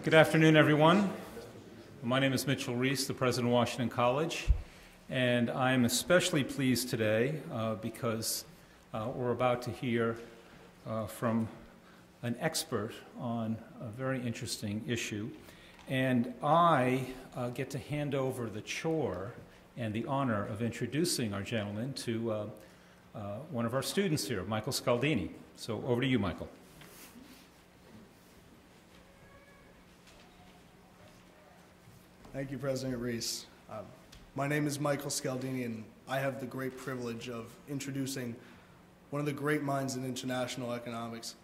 Good afternoon, everyone. My name is Mitchell Reese, the president of Washington College, and I am especially pleased today because we're about to hear from an expert on a very interesting issue, and I get to hand over the chore and the honor of introducing our gentleman to one of our students here, Michael Scaldini. So over to you, Michael. Thank you, President Reese. My name is Michael Scaldini, and I have the great privilege of introducing one of the great minds in international economics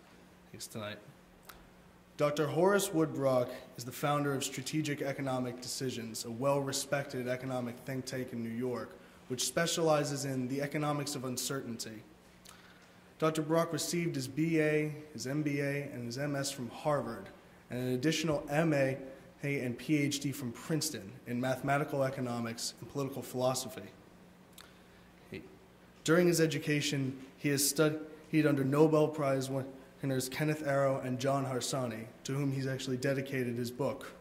tonight. Dr. Horace Woodbrock is the founder of Strategic Economic Decisions, a well-respected economic think tank in New York, which specializes in the economics of uncertainty. Dr. Brock received his BA, his MBA, and his MS from Harvard, and an additional MA and PhD from Princeton in mathematical economics and political philosophy. During his education, he has studied under Nobel Prize winners Kenneth Arrow and John Harsanyi, to whom he's actually dedicated his book.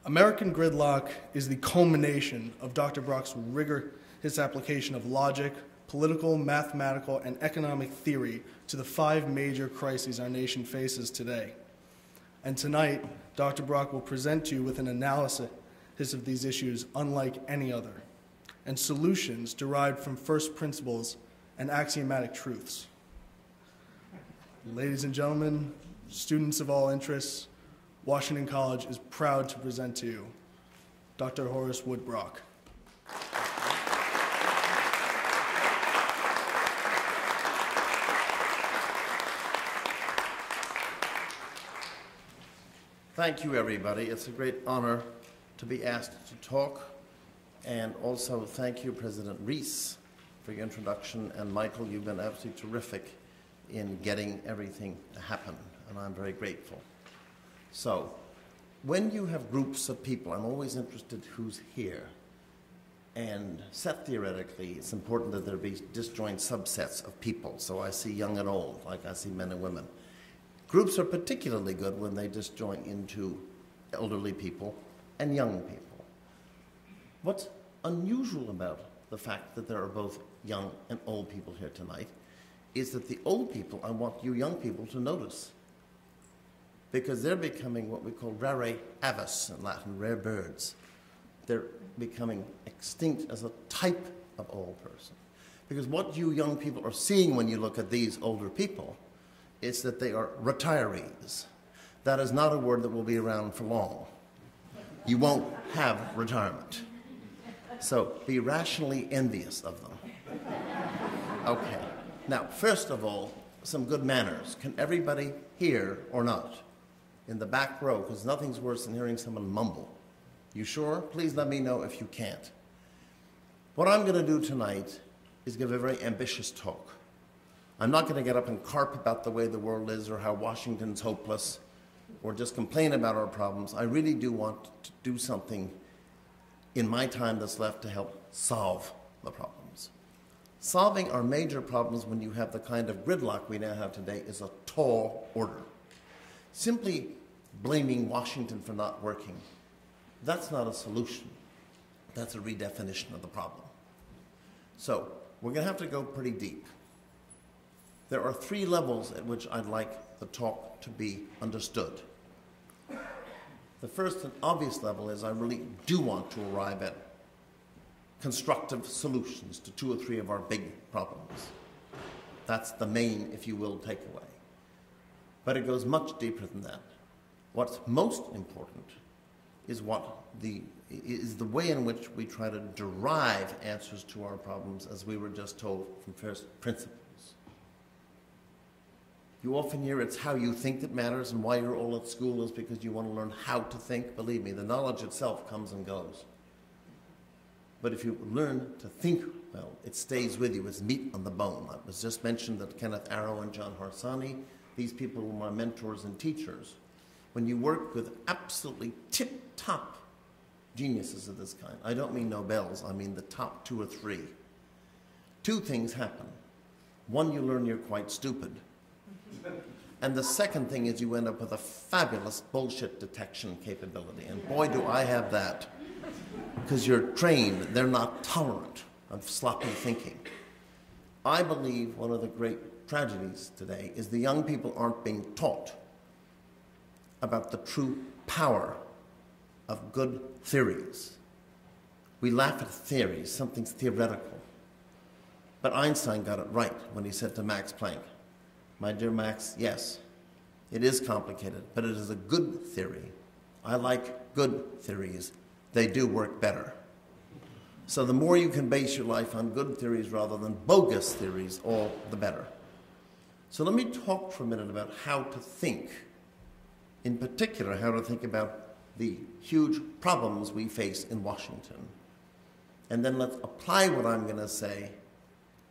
American Gridlock is the culmination of Dr. Brock's rigorous application of logic, political, mathematical, and economic theory to the 5 major crises our nation faces today. And tonight, Dr. Brock will present to you with an analysis of these issues unlike any other, and solutions derived from first principles and axiomatic truths. Ladies and gentlemen, students of all interests, Washington College is proud to present to you Dr. Horace Woodbrock. Thank you, everybody. It's a great honor to be asked to talk. And also thank you, President Reese, for your introduction. And Michael, you've been absolutely terrific in getting everything to happen, and I'm very grateful. So, when you have groups of people, I'm always interested who's here. And set theoretically, it's important that there be disjoint subsets of people. So I see young and old, like I see men and women. Groups are particularly good when they disjoin into elderly people and young people. What's unusual about the fact that there are both young and old people here tonight is that the old people, I want you young people to notice, because they're becoming what we call rare aves in Latin, rare birds. They're becoming extinct as a type of old person. Because what you young people are seeing when you look at these older people is that they are retirees. That is not a word that will be around for long. You won't have retirement. So be rationally envious of them. Okay. Now, first of all, some good manners. Can everybody hear or not? In the back row, because nothing's worse than hearing someone mumble. You sure? Please let me know if you can't. What I'm going to do tonight is give a very ambitious talk. I'm not going to get up and carp about the way the world is or how Washington's hopeless or just complain about our problems. I really do want to do something in my time that's left to help solve the problems. Solving our major problems when you have the kind of gridlock we now have today is a tall order. Simply blaming Washington for not working, that's not a solution. That's a redefinition of the problem. So we're going to have to go pretty deep. There are 3 levels at which I'd like the talk to be understood. The first and obvious level is I really do want to arrive at constructive solutions to 2 or 3 of our big problems. That's the main, if you will, takeaway. But it goes much deeper than that. What's most important is the way in which we try to derive answers to our problems, as we were just told, from first principles. You often hear it's how you think that matters, and why you're all at school is because you want to learn how to think. Believe me, the knowledge itself comes and goes. But if you learn to think well, it stays with you. It's meat on the bone. It was just mentioned that Kenneth Arrow and John Harsanyi, these people were my mentors and teachers. When you work with absolutely tip-top geniuses of this kind, I don't mean Nobels, I mean the top 2 or 3, 2 things happen. One, you learn you're quite stupid. And the second thing is you end up with a fabulous bullshit detection capability. And boy, do I have that. Because you're trained, they're not tolerant of sloppy thinking. I believe one of the great tragedies today is the young people aren't being taught about the true power of good theories. We laugh at theories, something's theoretical. But Einstein got it right when he said to Max Planck, "My dear Max, yes, it is complicated, but it is a good theory. I like good theories. They do work better." So the more you can base your life on good theories rather than bogus theories, all the better. So let me talk for a minute about how to think, in particular, how to think about the huge problems we face in Washington. And then let's apply what I'm going to say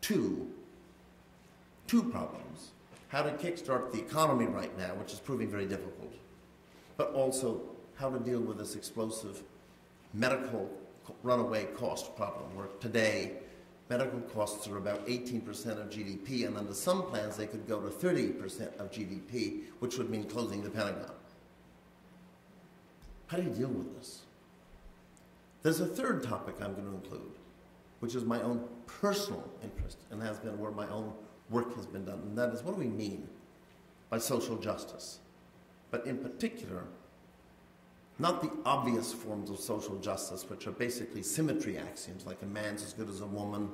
to two problems. How to kickstart the economy right now, which is proving very difficult, but also how to deal with this explosive medical runaway cost problem, where today medical costs are about 18% of GDP, and under some plans they could go to 30% of GDP, which would mean closing the Pentagon. How do you deal with this? There's a third topic I'm going to include, which is my own personal interest and has been where my own work has been done, and that is, what do we mean by social justice? But in particular, not the obvious forms of social justice, which are basically symmetry axioms, like a man's as good as a woman,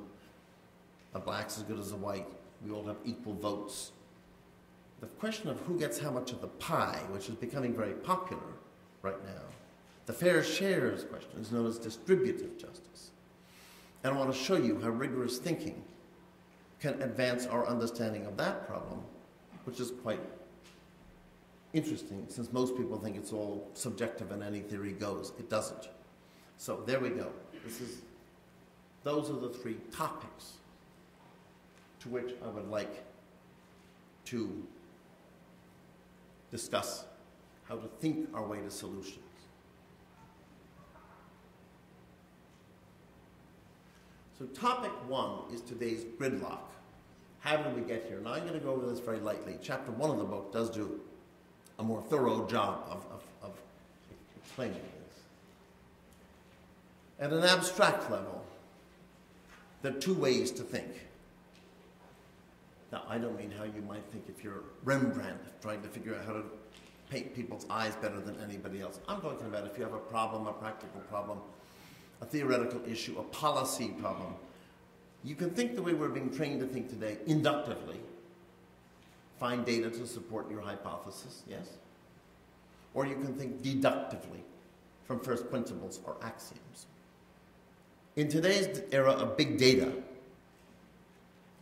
a black's as good as a white, we all have equal votes. The question of who gets how much of the pie, which is becoming very popular right now, the fair shares question, is known as distributive justice. And I want to show you how rigorous thinking can advance our understanding of that problem, which is quite interesting, since most people think it's all subjective and any theory goes. It doesn't. So there we go. Those are the three topics to which I would like to discuss how to think our way to solutions. So topic one is today's gridlock. How did we get here? Now I'm going to go over this very lightly. Chapter 1 of the book does do a more thorough job of explaining this. At an abstract level, there are two ways to think. Now, I don't mean how you might think if you're Rembrandt trying to figure out how to paint people's eyes better than anybody else. I'm talking about if you have a problem, a practical problem, a theoretical issue, a policy problem. You can think the way we're being trained to think today, inductively. Find data to support your hypothesis, yes? Or you can think deductively from first principles or axioms. In today's era of big data,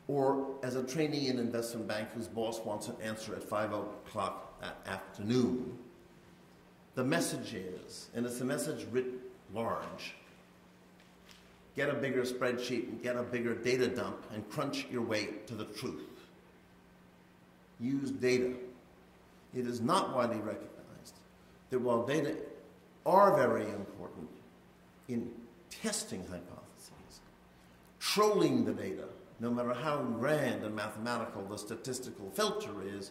or as a trainee in an investment bank whose boss wants an answer at 5 o'clock that afternoon, the message is, and it's a message writ large, get a bigger spreadsheet and get a bigger data dump and crunch your way to the truth. Use data. It is not widely recognized that while data are very important in testing hypotheses, trolling the data, no matter how grand and mathematical the statistical filter is,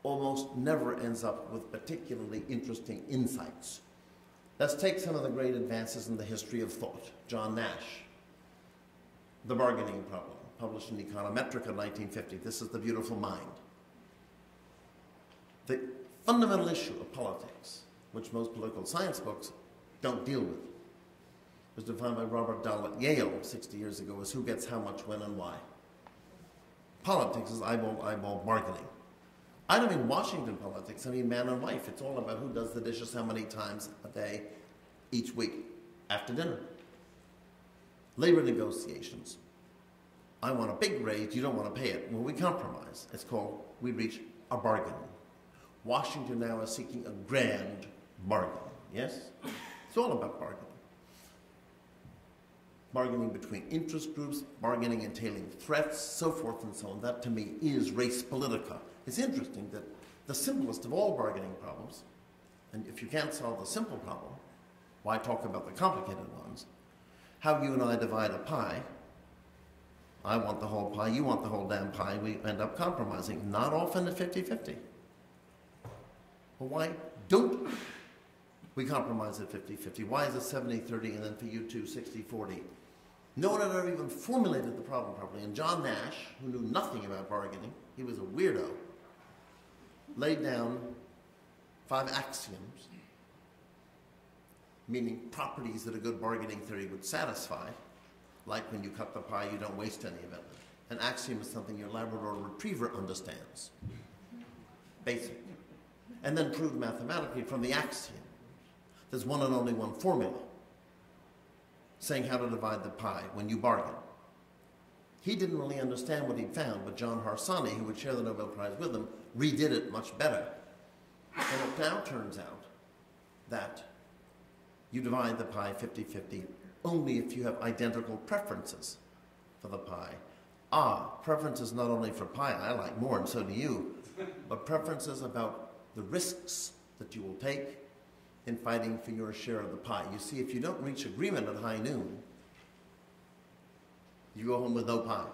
almost never ends up with particularly interesting insights. Let's take some of the great advances in the history of thought. John Nash, The Bargaining Problem, published in Econometrica in 1950. This is the beautiful mind. The fundamental issue of politics, which most political science books don't deal with, was defined by Robert Dahl at Yale 60 years ago as who gets how much, when, and why. Politics is eyeball bargaining. I don't mean Washington politics, I mean man and wife. It's all about who does the dishes how many times a day, each week, after dinner. Labor negotiations. I want a big raise, you don't want to pay it. Well, we compromise. It's called, we reach a bargain. Washington now is seeking a grand bargain, yes? It's all about bargaining. Bargaining between interest groups, bargaining entailing threats, so forth and so on. That, to me, is res politica. It's interesting that the simplest of all bargaining problems, and if you can't solve the simple problem, why talk about the complicated ones? How you and I divide a pie. I want the whole pie, you want the whole damn pie, we end up compromising. Not often at 50-50. Well, why don't we compromise at 50-50? Why is it 70-30 and then for you two 60-40? No one had ever even formulated the problem properly. And John Nash, who knew nothing about bargaining, he was a weirdo, laid down 5 axioms, meaning properties that a good bargaining theory would satisfy, like when you cut the pie, you don't waste any of it. An axiom is something your Labrador retriever understands. Basic. And then proved mathematically from the axiom. There's one and only one formula saying how to divide the pie when you bargain. He didn't really understand what he'd found, but John Harsanyi, who would share the Nobel Prize with him, redid it much better. And it now turns out that you divide the pie 50-50 only if you have identical preferences for the pie. Preferences not only for pie, I like more and so do you, but preferences about the risks that you will take in fighting for your share of the pie. You see, if you don't reach agreement at high noon, you go home with no pie.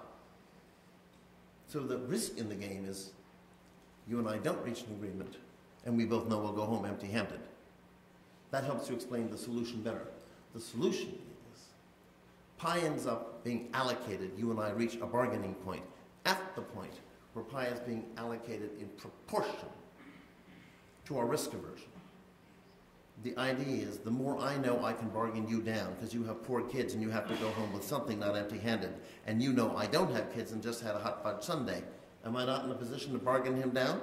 So the risk in the game is you and I don't reach an agreement, and we both know we'll go home empty-handed. That helps you explain the solution better. The solution is pie ends up being allocated. You and I reach a bargaining point at the point where pie is being allocated in proportion to our risk aversion. The idea is the more I know I can bargain you down because you have poor kids and you have to go home with something, not empty-handed, and you know I don't have kids and just had a hot fudge sundae, am I not in a position to bargain him down?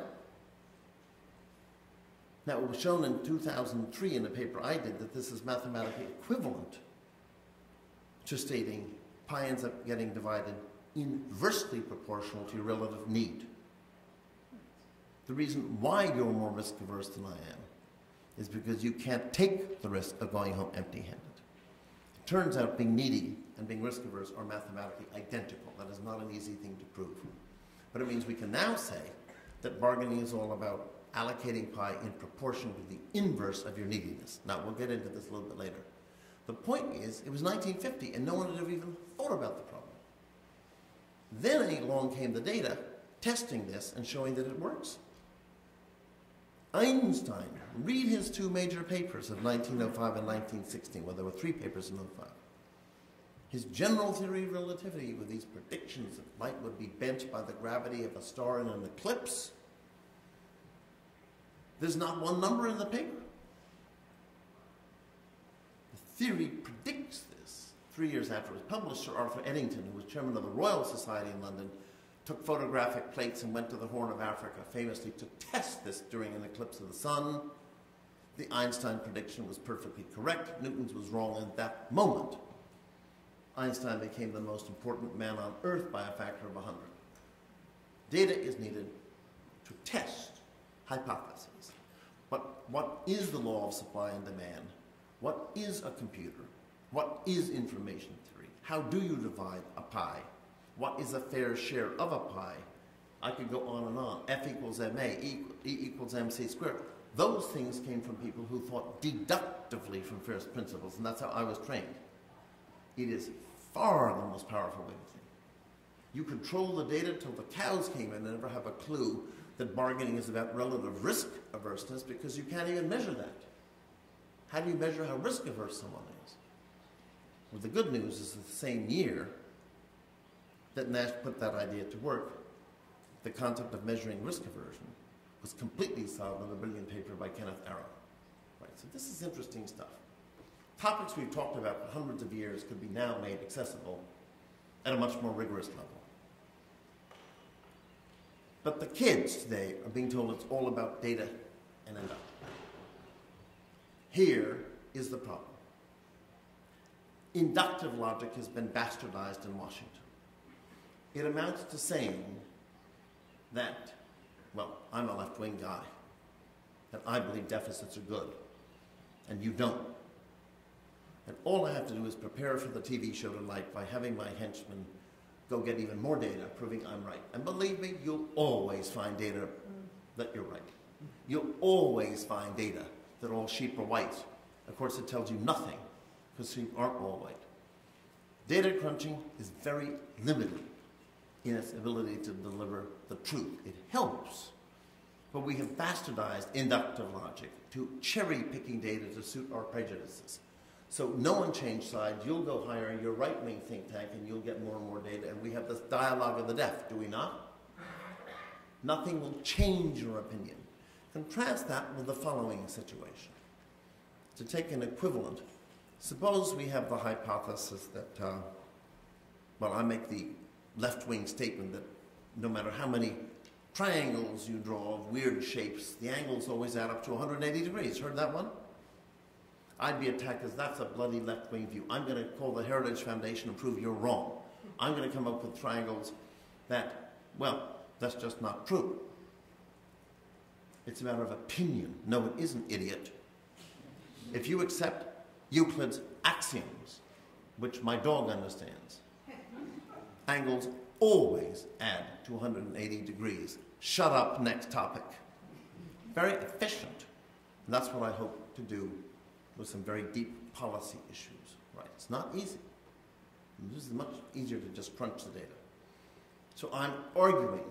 Now, it was shown in 2003 in a paper I did that this is mathematically equivalent to stating pie ends up getting divided inversely proportional to your relative need. The reason why you're more risk-averse than I am is because you can't take the risk of going home empty-handed. It turns out being needy and being risk-averse are mathematically identical. That is not an easy thing to prove. But it means we can now say that bargaining is all about allocating pie in proportion to the inverse of your neediness. Now, we'll get into this a little bit later. The point is, it was 1950, and no one had ever even thought about the problem. Then along came the data testing this and showing that it works. Einstein, read his 2 major papers of 1905 and 1916, well, there were 3 papers in 05. His general theory of relativity with these predictions that light would be bent by the gravity of a star in an eclipse. There's not one number in the paper. The theory predicts this. 3 years after it was published, Sir Arthur Eddington, who was chairman of the Royal Society in London, took photographic plates and went to the Horn of Africa, famously to test this during an eclipse of the sun. The Einstein prediction was perfectly correct. Newton's was wrong at that moment. Einstein became the most important man on earth by a factor of 100. Data is needed to test hypotheses. But what is the law of supply and demand? What is a computer? What is information theory? How do you divide a pie? What is a fair share of a pie? I could go on and on. F equals ma, E equals mc squared. Those things came from people who thought deductively from first principles, and that's how I was trained. It is far the most powerful way to think. You control the data till the cows came in and never have a clue that bargaining is about relative risk averseness because you can't even measure that. How do you measure how risk averse someone is? Well, the good news is the same year that Nash put that idea to work, the concept of measuring risk aversion was completely solved in a brilliant paper by Kenneth Arrow. Right, so this is interesting stuff. Topics we've talked about for hundreds of years could be now made accessible at a much more rigorous level. But the kids today are being told it's all about data and induction. Here is the problem. Inductive logic has been bastardized in Washington. It amounts to saying that, well, I'm a left-wing guy, that I believe deficits are good, and you don't. And all I have to do is prepare for the TV show tonight by having my henchmen go get even more data proving I'm right. And believe me, you'll always find data that you're right. You'll always find data that all sheep are white. Of course, it tells you nothing, because sheep aren't all white. Data crunching is very limited in its ability to deliver the truth. It helps, but we have bastardized inductive logic to cherry-picking data to suit our prejudices. So no one changed sides, you'll go hire your right-wing think tank and you'll get more and more data, and we have this dialogue of the deaf, do we not? Nothing will change your opinion. Contrast that with the following situation. To take an equivalent, suppose we have the hypothesis that, well, I make the left-wing statement that no matter how many triangles you draw of weird shapes, the angles always add up to 180 degrees. Heard that one? I'd be attacked as that's a bloody left-wing view. I'm going to call the Heritage Foundation and prove you're wrong. I'm going to come up with triangles that, well, that's just not true. It's a matter of opinion. No, it isn't, idiot. If you accept Euclid's axioms, which my dog understands, angles always add to 180 degrees. Shut up, next topic. Very efficient. And that's what I hope to do with some very deep policy issues. Right? It's not easy. This is much easier to just crunch the data. So I'm arguing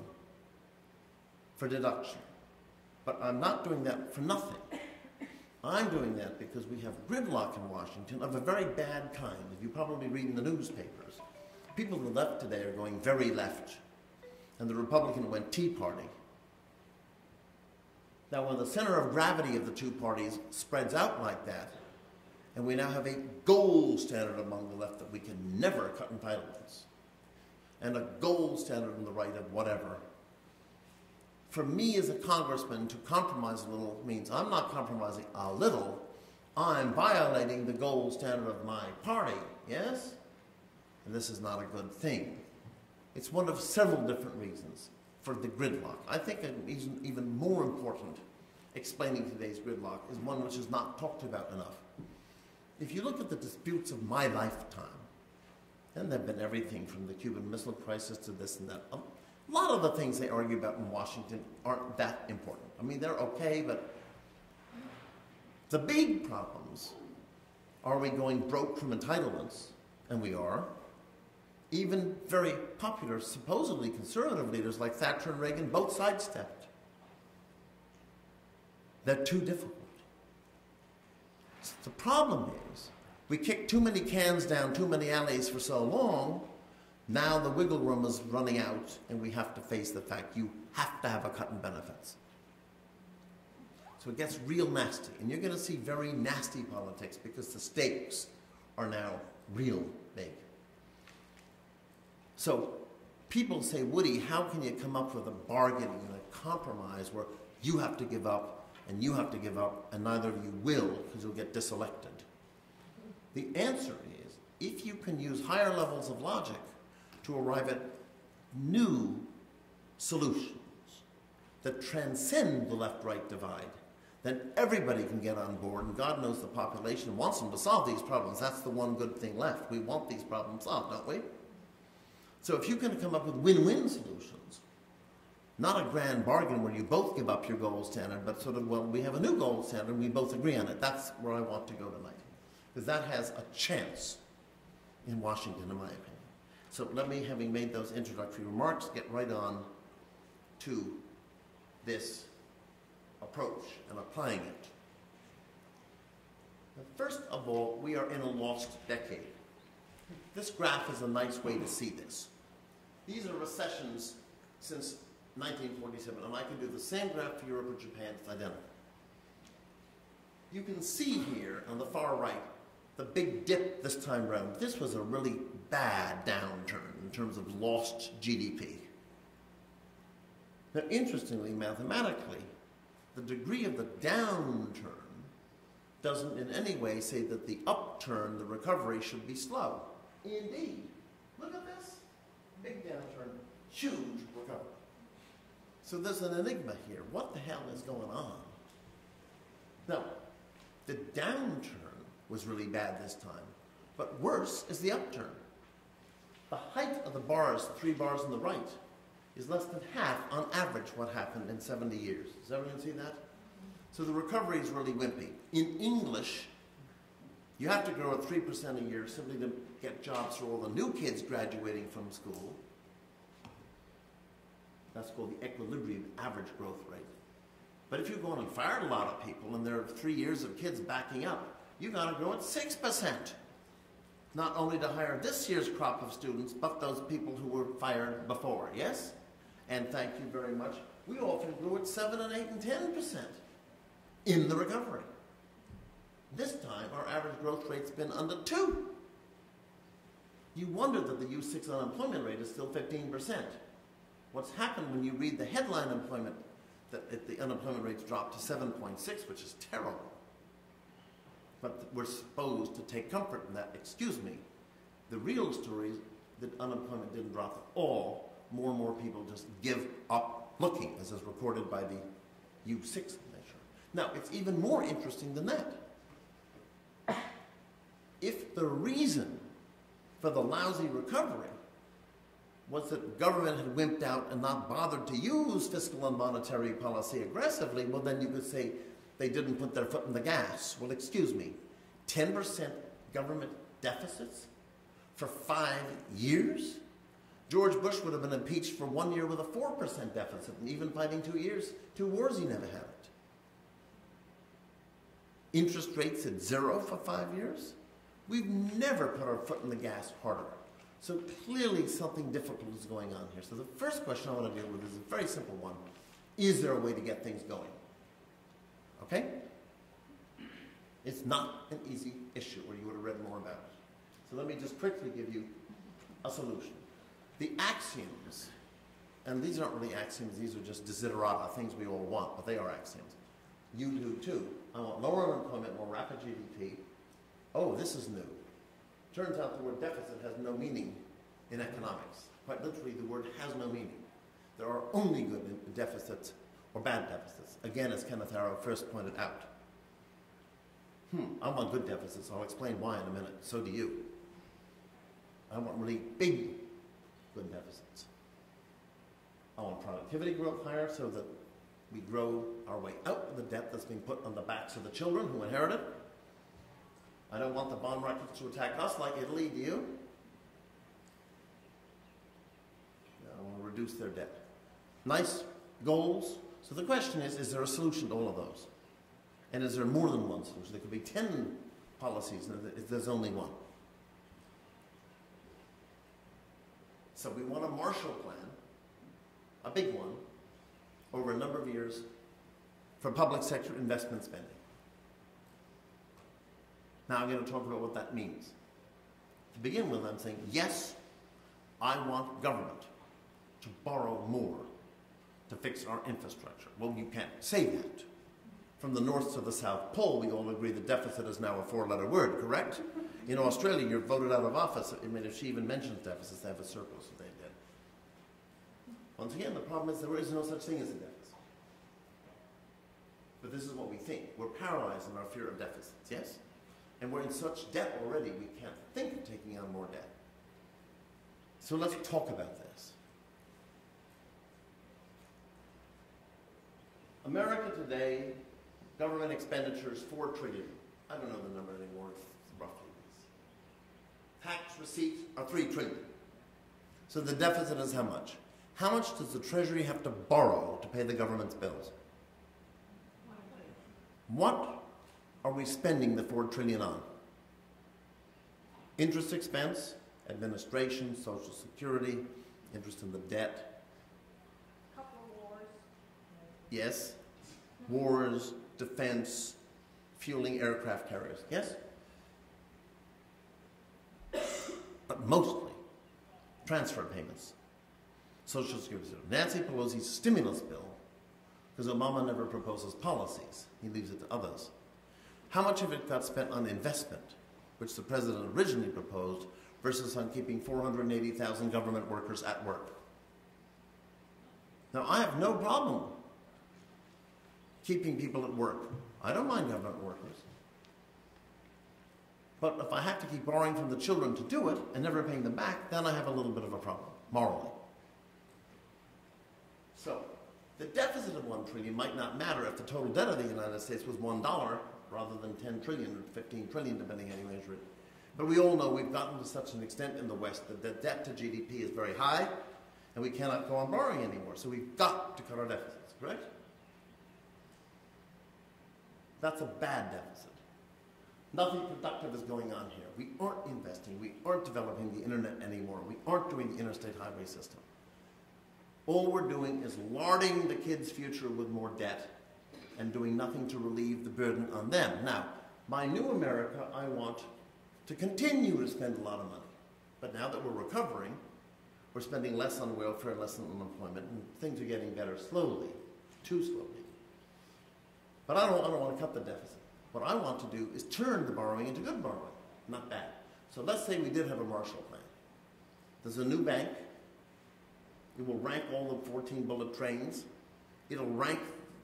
for deduction. But I'm not doing that for nothing. I'm doing that because we have gridlock in Washington of a very bad kind. If you probably read in the newspapers, people on the left today are going very left, and the Republican went Tea Party. Now, when the center of gravity of the two parties spreads out like that, and we now have a gold standard among the left that we can never cut entitlements, and a gold standard on the right of whatever, for me as a congressman to compromise a little means I'm not compromising a little, I'm violating the gold standard of my party, yes? And this is not a good thing. It's one of several different reasons for the gridlock. I think even more important explaining today's gridlock is one which is not talked about enough. If you look at the disputes of my lifetime, and there have been everything from the Cuban Missile Crisis to this and that, a lot of the things they argue about in Washington aren't that important. I mean, they're okay, but the big problems are we going broke from entitlements, and we are. Even very popular, supposedly conservative leaders like Thatcher and Reagan both sidestepped. They're too difficult. So the problem is, we kicked too many cans down too many alleys for so long, now the wiggle room is running out and we have to face the fact you have to have a cut in benefits. So it gets real nasty, and you're going to see very nasty politics because the stakes are now real big. So people say, Woody, how can you come up with a bargain and a compromise where you have to give up and you have to give up and neither of you will because you'll get diselected? The answer is, if you can use higher levels of logic to arrive at new solutions that transcend the left-right divide, then everybody can get on board, and God knows the population wants them to solve these problems. That's the one good thing left. We want these problems solved, don't we? So if you can come up with win-win solutions, not a grand bargain where you both give up your gold standard, but sort of, well, we have a new gold standard and we both agree on it. That's where I want to go tonight. Because that has a chance in Washington, in my opinion. So let me, having made those introductory remarks, get right on to this approach and applying it. Now, first of all, we are in a lost decade. This graph is a nice way to see this. These are recessions since 1947, and I can do the same graph for Europe or Japan. It's identical. You can see here on the far right the big dip this time around. This was a really bad downturn in terms of lost GDP. Now, interestingly, mathematically, the degree of the downturn doesn't in any way say that the upturn, the recovery, should be slow. Indeed. Look at this. Big downturn, huge recovery. So there's an enigma here. What the hell is going on? Now, the downturn was really bad this time, but worse is the upturn. The height of the bars, the 3 bars on the right, is less than half, on average, what happened in 70 years. Does everyone see that? So the recovery is really wimpy. In English, you have to grow at 3% a year simply to get jobs for all the new kids graduating from school. That's called the equilibrium average growth rate. But if you've gone and fired a lot of people and there are 3 years of kids backing up, you've got to grow at 6%. Not only to hire this year's crop of students, but those people who were fired before, yes? And thank you very much. We often grew at 7 and 8 and 10% in the recovery. This time, our average growth rate's been under 2. You wonder that the U6 unemployment rate is still 15%. What's happened when you read the headline employment, that the unemployment rate's dropped to 7.6, which is terrible. But we're supposed to take comfort in that. Excuse me. The real story is that unemployment didn't drop at all. More and more people just give up looking, as is recorded by the U6 measure. Now, it's even more interesting than that. If the reason for the lousy recovery was that government had wimped out and not bothered to use fiscal and monetary policy aggressively, well, then you could say they didn't put their foot in the gas. Well, excuse me, 10% government deficits for 5 years? George Bush would have been impeached for 1 year with a 4% deficit, and even fighting 2 years, 2 wars, he never had it. Interest rates at 0 for 5 years? We've never put our foot in the gas harder. So clearly something difficult is going on here. So the first question I want to deal with is a very simple one. Is there a way to get things going? Okay? It's not an easy issue, or you would have read more about it. So let me just quickly give you a solution. The axioms, and these aren't really axioms, these are just desiderata, things we all want, but they are axioms. You do too. I want lower unemployment, more rapid GDP. Oh, this is new. Turns out the word deficit has no meaning in economics. Quite literally, the word has no meaning. There are only good deficits or bad deficits. Again, as Kenneth Arrow first pointed out. I want good deficits. I'll explain why in a minute. So do you. I want really big good deficits. I want productivity growth higher so that we grow our way out of the debt that's being put on the backs of the children who inherit it. I don't want the bond markets to attack us like Italy, do you? I want to reduce their debt. Nice goals. So the question is there a solution to all of those? And is there more than one solution? There could be 10 policies, and there's only one. So we want a Marshall Plan, a big one, over a number of years for public sector investment spending. Now I'm going to talk about what that means. To begin with, I'm saying, yes, I want government to borrow more to fix our infrastructure. Well, you can't say that. From the North to the South Pole, we all agree the deficit is now a 4-letter word, correct? In Australia, you're voted out of office. I mean, if she even mentions deficits, they have a surplus, if they did. Once again, the problem is there is no such thing as a deficit. But this is what we think. We're paralyzed in our fear of deficits, yes? And we're in such debt already, we can't think of taking on more debt. So let's talk about this. America today, government expenditure is $4 trillion. I don't know the number anymore, it's roughly this. Tax receipts are $3 trillion. So the deficit is how much? How much does the Treasury have to borrow to pay the government's bills? What are we spending the $4 trillion on? Interest expense, administration, Social Security, interest in the debt. Couple of wars. Yes. Wars, defense, fueling aircraft carriers. Yes? But mostly transfer payments. Social Security. Nancy Pelosi's stimulus bill, because Obama never proposes policies. He leaves it to others. How much of it got spent on investment, which the president originally proposed, versus on keeping 480,000 government workers at work? Now, I have no problem keeping people at work. I don't mind government workers. But if I have to keep borrowing from the children to do it and never paying them back, then I have a little bit of a problem, morally. So, the deficit of $1 trillion might not matter if the total debt of the United States was $1 rather than 10 trillion or 15 trillion, depending how you measure it. But we all know we've gotten to such an extent in the West that the debt to GDP is very high, and we cannot go on borrowing anymore. So we've got to cut our deficits, correct? That's a bad deficit. Nothing productive is going on here. We aren't investing. We aren't developing the internet anymore. We aren't doing the interstate highway system. All we're doing is larding the kids' future with more debt and doing nothing to relieve the burden on them. Now, my new America, I want to continue to spend a lot of money. But now that we're recovering, we're spending less on welfare, less on unemployment, and things are getting better slowly, too slowly. But I don't want to cut the deficit. What I want to do is turn the borrowing into good borrowing, not bad. So let's say we did have a Marshall Plan. There's a new bank. It will rank all the 14 bullet trains. It'll rank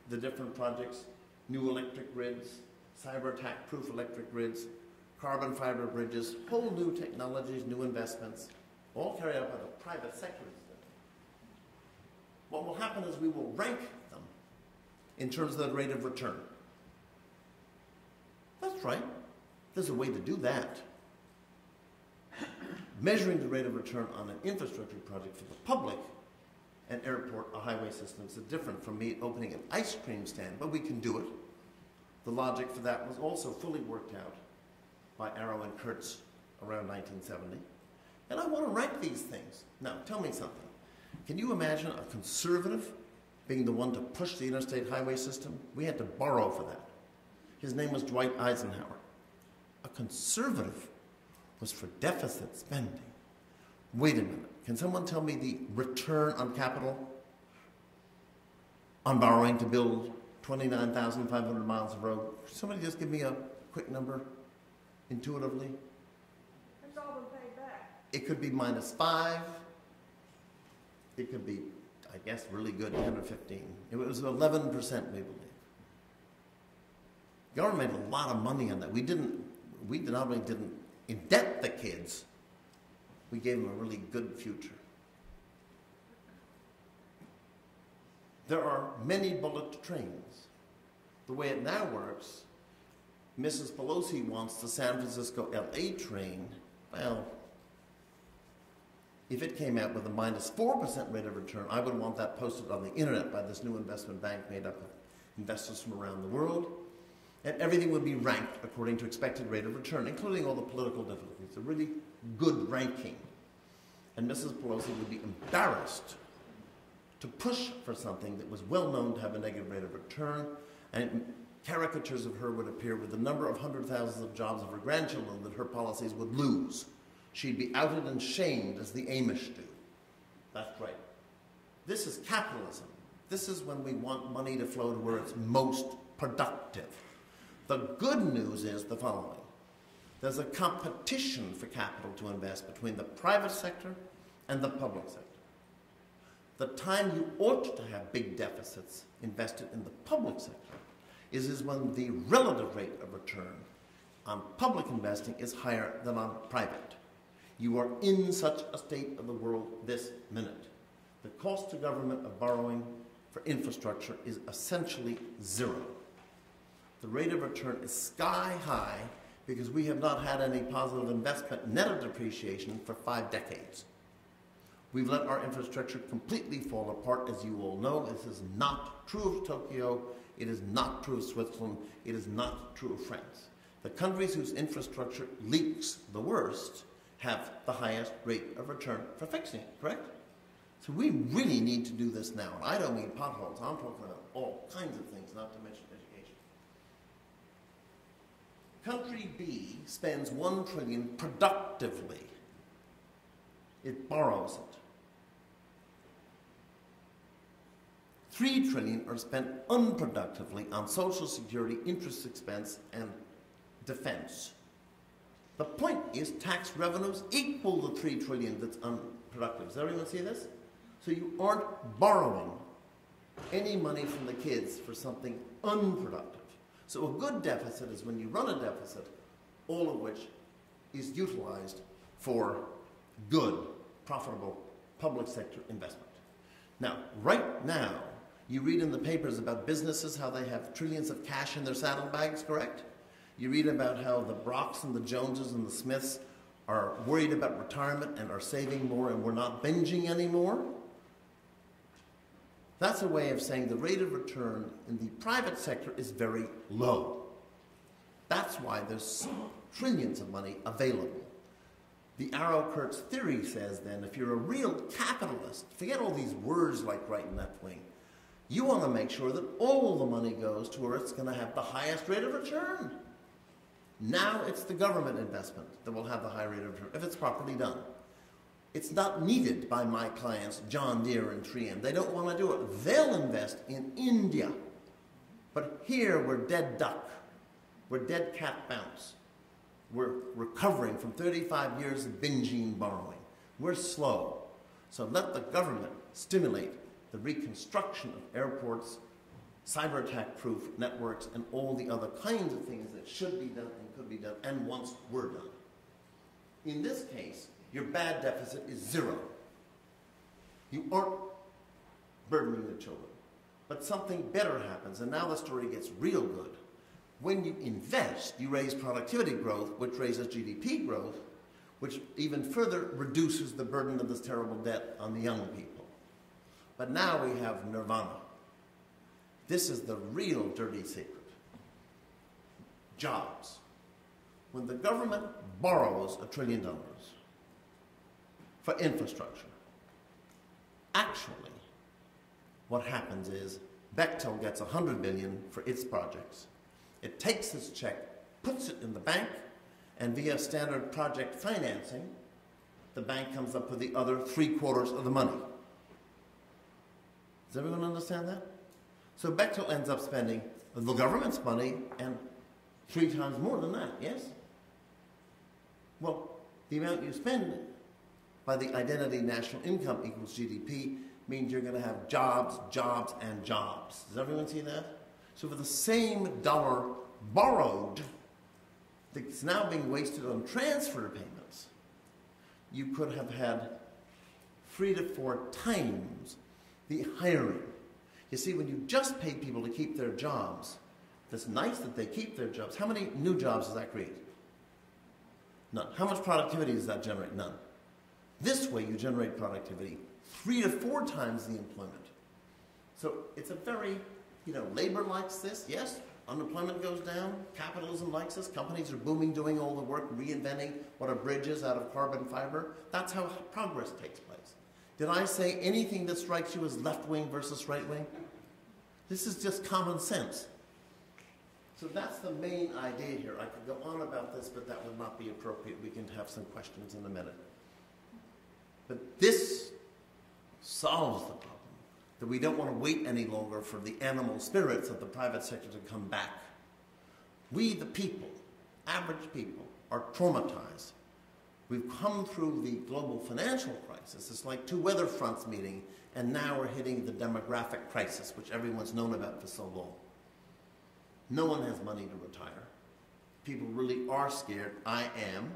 the different projects, new electric grids, cyber attack-proof electric grids, carbon fiber bridges, whole new technologies, new investments, all carried out by the private sector. What will happen is we will rank them in terms of the rate of return. That's right. There's a way to do that. Measuring the rate of return on an infrastructure project for the public, an airport, a highway system, is different from me opening an ice cream stand, but we can do it. The logic for that was also fully worked out by Arrow and Kurtz around 1970. And I want to rank these things. Now, tell me something. Can you imagine a conservative being the one to push the interstate highway system? We had to borrow for that. His name was Dwight Eisenhower. A conservative was for deficit spending. Wait a minute. Can someone tell me the return on capital on borrowing to build 29,500 miles of road? Somebody just give me a quick number intuitively. It's all been paid back. It could be -5. It could be, I guess, really good, 10 or 15. It was 11%, we believe. Government made a lot of money on that. We not only didn't indebt the kids, we gave them a really good future. There are many bullet trains. The way it now works, Mrs. Pelosi wants the San Francisco-LA train. Well, if it came out with a -4% rate of return, I would want that posted on the internet by this new investment bank made up of investors from around the world. And everything would be ranked according to expected rate of return, including all the political difficulties. A really good ranking. And Mrs. Pelosi would be embarrassed to push for something that was well known to have a negative rate of return, and caricatures of her would appear with the number of hundred thousands of jobs of her grandchildren that her policies would lose. She'd be outed and shamed as the Amish do. That's right. This is capitalism. This is when we want money to flow to where it's most productive. The good news is the following. There's a competition for capital to invest between the private sector and the public sector. The time you ought to have big deficits invested in the public sector is when the relative rate of return on public investing is higher than on private. You are in such a state of the world this minute. The cost to government of borrowing for infrastructure is essentially zero. The rate of return is sky high because we have not had any positive investment net of depreciation for 5 decades. We've let our infrastructure completely fall apart, as you all know. This is not true of Tokyo. It is not true of Switzerland. It is not true of France. The countries whose infrastructure leaks the worst have the highest rate of return for fixing it, correct? So we really need to do this now. And I don't mean potholes. I'm talking about all kinds of things, not to mention education. Country B spends $1 trillion productively. It borrows it. $3 trillion are spent unproductively on Social Security, interest expense, and defense. The point is tax revenues equal the $3 trillion that's unproductive. Does everyone see this? So you aren't borrowing any money from the kids for something unproductive. So a good deficit is when you run a deficit, all of which is utilized for good, profitable public sector investment. Now, right now, you read in the papers about businesses, how they have trillions of cash in their saddlebags, correct? You read about how the Brocks and the Joneses and the Smiths are worried about retirement and are saving more and we're not binging anymore. That's a way of saying the rate of return in the private sector is very low. That's why there's trillions of money available. The Arrow-Kurtz theory says then, if you're a real capitalist, forget all these words like right and left wing, you want to make sure that all the money goes to where it's going to have the highest rate of return. Now it's the government investment that will have the high rate of return, if it's properly done. It's not needed by my clients, John Deere and 3M. They don't want to do it. They'll invest in India. But here we're dead duck. We're dead cat bounce. We're recovering from 35 years of binging borrowing. We're slow. So let the government stimulate the reconstruction of airports, cyber attack proof networks, and all the other kinds of things that should be done and could be done, and once were done. In this case, your bad deficit is 0. You aren't burdening the children. But something better happens, and now the story gets real good. When you invest, you raise productivity growth, which raises GDP growth, which even further reduces the burden of this terrible debt on the young people. But now we have nirvana. This is the real dirty secret. Jobs. When the government borrows $1 trillion for infrastructure, actually, what happens is Bechtel gets $100 billion for its projects. It takes this check, puts it in the bank, and via standard project financing, the bank comes up with the other 3/4 of the money. Does everyone understand that? So Bechtel ends up spending the government's money and 3 times more than that, yes? Well, the amount you spend by the identity national income equals GDP means you're going to have jobs, jobs, and jobs. Does everyone see that? So for the same dollar borrowed that's now being wasted on transfer payments, you could have had 3 to 4 times the hiring. You see, when you just pay people to keep their jobs, it's nice that they keep their jobs. How many new jobs does that create? None. How much productivity does that generate? None. This way you generate productivity 3 to 4 times the employment. So it's a very, labor likes this, yes. Unemployment goes down, capitalism likes this, companies are booming, doing all the work, reinventing what a bridge is out of carbon fiber. That's how progress takes place. Did I say anything that strikes you as left-wing versus right-wing? This is just common sense. So that's the main idea here. I could go on about this, but that would not be appropriate. We can have some questions in a minute. But this solves the problem, that we don't want to wait any longer for the animal spirits of the private sector to come back. We, the people, average people, are traumatized. We've come through the global financial crisis. It's like 2 weather fronts meeting, and now we're hitting the demographic crisis, which everyone's known about for so long. No one has money to retire. People really are scared. I am.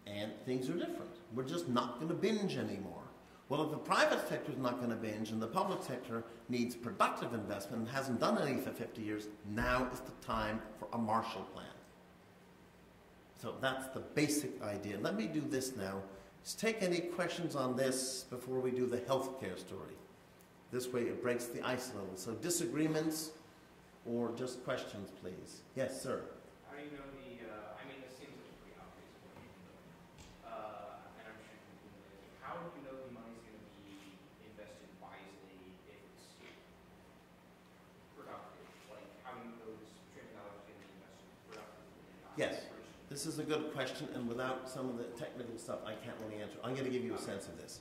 And things are different. We're just not going to binge anymore. Well, if the private sector is not going to binge and the public sector needs productive investment and hasn't done any for 50 years, now is the time for a Marshall Plan. So that's the basic idea. Let me do this now. Let's take any questions on this before we do the healthcare story. This way it breaks the ice a little. So disagreements or just questions, please. Yes, sir. How do you know this seems like a pretty obvious point, and I'm sure you can answer. How do you know the money's going to be invested wisely if it's productive? Like, how do you know this $1 trillion is going to be invested productively? Yes. This is a good question, and without some of the technical stuff, I can't really answer. I'm going to give you a sense of this.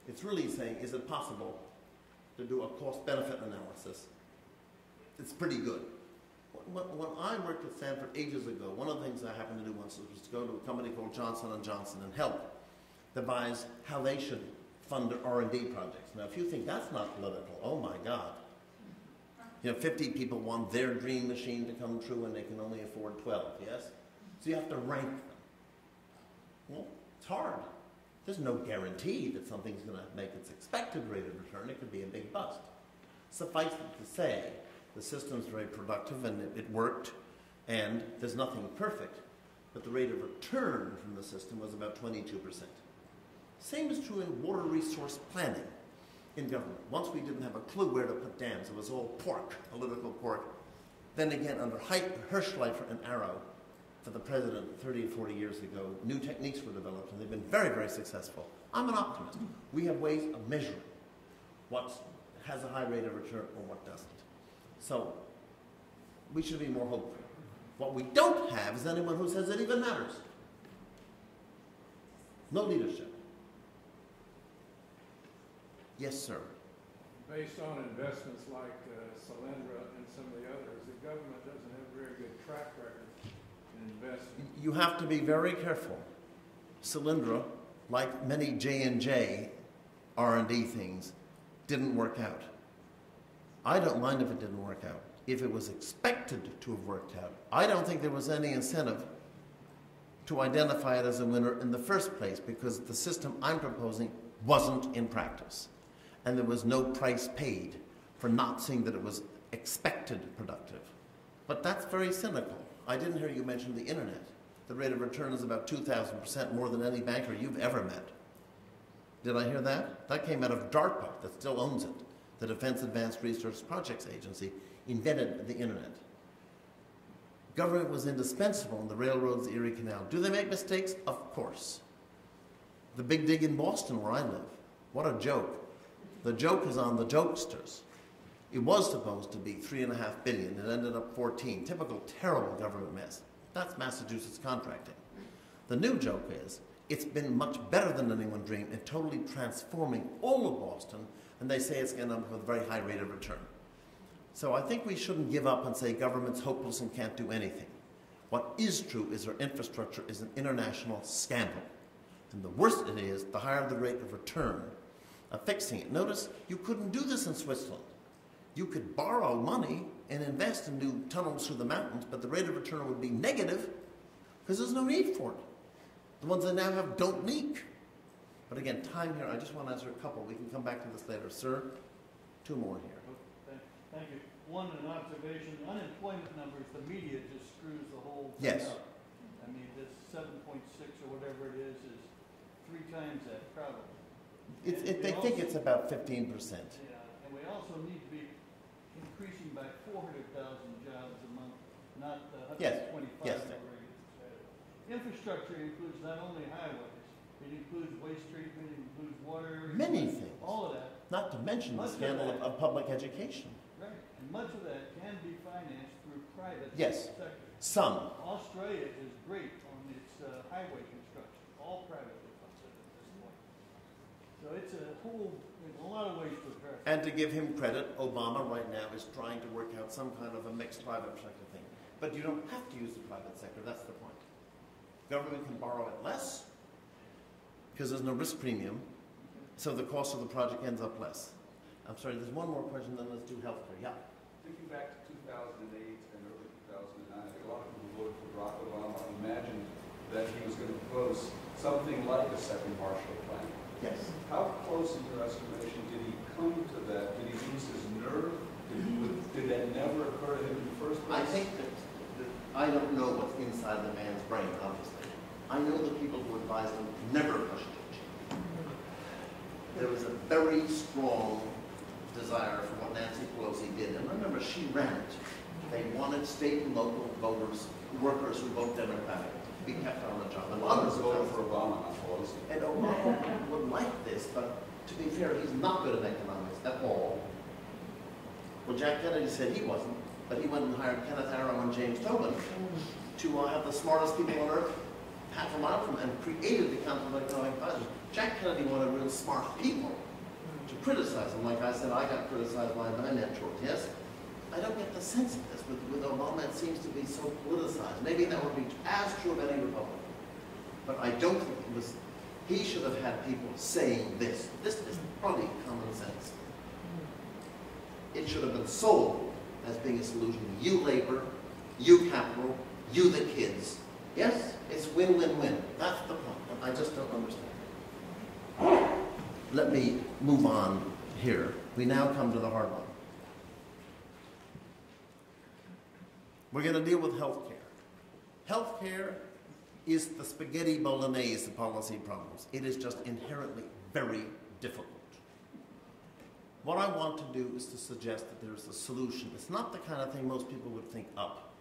It's really saying, is it possible to do a cost-benefit analysis? It's pretty good. When I worked at Stanford ages ago, one of the things I happened to do once was to go to a company called Johnson & Johnson and help devise how they should fund their R&D projects. Now, if you think that's not political, oh my God. 50 people want their dream machine to come true and they can only afford 12, yes? So you have to rank them. Well, it's hard. There's no guarantee that something's going to make its expected rate of return. It could be a big bust. Suffice it to say, the system's very productive and it worked, and there's nothing perfect, but the rate of return from the system was about 22%. Same is true in water resource planning in government. Once we didn't have a clue where to put dams, it was all pork, political pork. Then again, under Hirschleifer and Arrow, for the president 30 or 40 years ago, new techniques were developed, and they've been very, very successful. I'm an optimist. We have ways of measuring what has a high rate of return or what doesn't. So we should be more hopeful. What we don't have is anyone who says it even matters. No leadership. Yes, sir. Based on investments like Solyndra and some of the others, the government doesn't have a very good track record in investing. You have to be very careful. Solyndra, like many J&J R&D things, didn't work out. I don't mind if it didn't work out. If it was expected to have worked out, I don't think there was any incentive to identify it as a winner in the first place, because the system I'm proposing wasn't in practice. And there was no price paid for not seeing that it was expected productive. But that's very cynical. I didn't hear you mention the internet. The rate of return is about 2,000% more than any banker you've ever met. Did I hear that? That came out of DARPA, that still owns it. The Defense Advanced Research Projects Agency invented the internet. Government was indispensable in the railroads, the Erie Canal. Do they make mistakes? Of course. The big dig in Boston, where I live. What a joke. The joke is on the jokesters. It was supposed to be $3.5 billion. It ended up 14. Typical terrible government mess. That's Massachusetts contracting. The new joke is, it's been much better than anyone dreamed in totally transforming all of Boston, and they say it's going to end up with a very high rate of return. So I think we shouldn't give up and say government's hopeless and can't do anything. What is true is our infrastructure is an international scandal. And the worse it is, the higher the rate of return of fixing it. Notice, you couldn't do this in Switzerland. You could borrow money and invest in new tunnels through the mountains, but the rate of return would be negative because there's no need for it. The ones that now have don't leak. But again, time here, I just want to answer a couple. We can come back to this later. Sir, two more here. Thank you. One, an observation, unemployment numbers, the media just screws the whole thing Yes. up. I mean, this 7.6 or whatever it is 3 times that probably. They think it's about 15%. Yeah, and we also need to be increasing by 400,000 jobs a month, not the 125 Yes. that we're Infrastructure includes not only highways, it includes waste treatment, it includes water. Many things. All of that. Not to mention the scandal of public education. Right, and much of that can be financed through private Yes. sector. Some. Australia is great on its highway construction, all privately funded at this point. So it's a whole, there's a lot of ways to address it. And to give him credit, Obama right now is trying to work out some kind of a mixed private sector thing. But you don't have to use the private sector, that's the point. Government can borrow it less because there's no risk premium, so the cost of the project ends up less. I'm sorry, there's one more question, then let's do healthcare. Yeah. Thinking back to 2008 and early 2009, I think a lot of people who voted for Barack Obama imagined that he was going to propose something like a second Marshall Plan. Yes. How close, in your estimation, did he come to that? Did he lose his nerve? Did that never occur to him in the first place? I think that I don't know what's inside the man's brain, obviously. I know the people who advised him never pushed it. There was a very strong desire for what Nancy Pelosi did. And remember, she ran it. They wanted state and local voters, workers who vote Democratic, to be kept on the job. And others voted for Obama, not Pelosi. And Obama would like this, but to be fair, he's not good at economics at all. Well, Jack Kennedy said he wasn't, but he went and hired Kenneth Arrow and James Tobin to have the smartest people on earth half a mile from him and created the Council of Economic Advisors. Jack Kennedy wanted real smart people to criticize him. Like I said, I got criticized by my mentor. Yes? I don't get the sense of this. With Obama, it seems to be so politicized. Maybe that would be as true of any Republican. But I don't think it was, he should have had people saying this. This is probably common sense. It should have been sold as being a solution. You labor, you capital, you the kids. Yes, it's win-win-win. That's the point. I just don't understand. Let me move on here. We now come to the hard one. We're going to deal with health care. Health care is the spaghetti bolognese of policy problems. It is just inherently very difficult. What I want to do is to suggest that there's a solution. It's not the kind of thing most people would think up,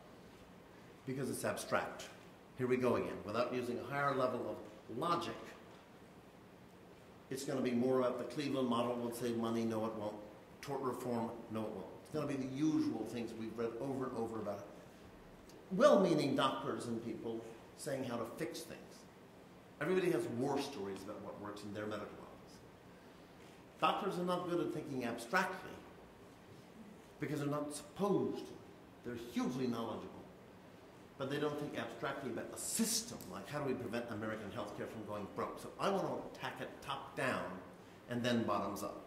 because it's abstract. Here we go again. Without using a higher level of logic, it's going to be more about the Cleveland model will save money, no it won't. Tort reform, no it won't. It's going to be the usual things we've read over and over about it. Well-meaning doctors and people saying how to fix things. Everybody has war stories about what works in their medical office. Doctors are not good at thinking abstractly because they're not supposed to. They're hugely knowledgeable. But they don't think abstractly about a system, like how do we prevent American healthcare from going broke. So I want to attack it top down and then bottoms up.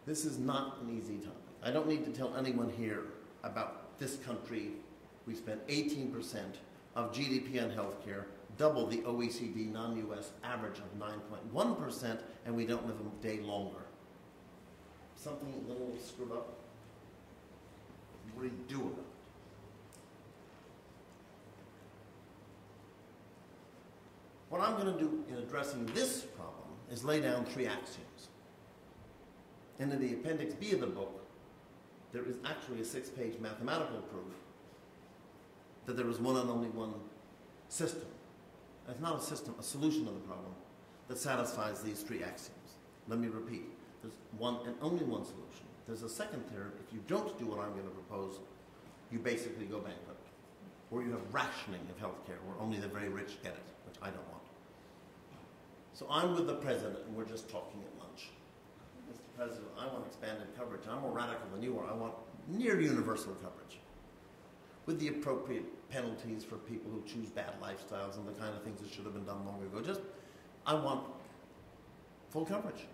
This is not an easy topic. I don't need to tell anyone here about this country. We spend 18% of GDP on healthcare, double the OECD non-US average of 9.1%, and we don't live a day longer. Something a little screwed up? What do you do about it? What I'm going to do in addressing this problem is lay down 3 axioms. And in the appendix B of the book, there is actually a 6-page mathematical proof that there is one and only one system. It's not a system, a solution of the problem that satisfies these 3 axioms. Let me repeat. There's one and only one solution. There's a second theorem. If you don't do what I'm going to propose, you basically go bankrupt. Or you have rationing of healthcare, where only the very rich get it, which I don't want. So I'm with the president, and we're just talking at lunch. Mr. President, I want expanded coverage. I'm more radical than you are. I want near universal coverage, with the appropriate penalties for people who choose bad lifestyles and the kind of things that should have been done long ago. I want full coverage.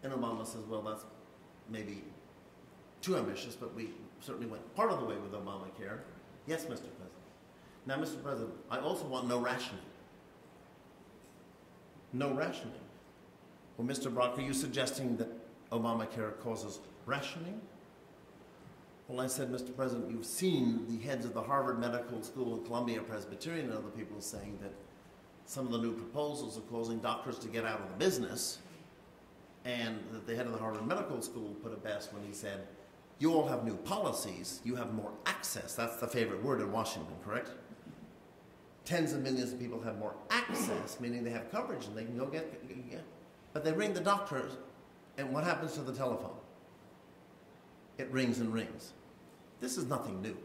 And Obama says, well, that's maybe too ambitious, but we certainly went part of the way with Obamacare. Yes, Mr. President. Now, Mr. President, I also want no rationing. No rationing. Well, Mr. Brock, are you suggesting that Obamacare causes rationing? Well, I said, Mr. President, you've seen the heads of the Harvard Medical School and Columbia Presbyterian and other people saying that some of the new proposals are causing doctors to get out of the business, and that the head of the Harvard Medical School put it best when he said, you all have new policies, you have more access. That's the favorite word in Washington, correct? Tens of millions of people have more access, meaning they have coverage and they can go get. But they ring the doctors, and what happens to the telephone? It rings and rings. This is nothing new.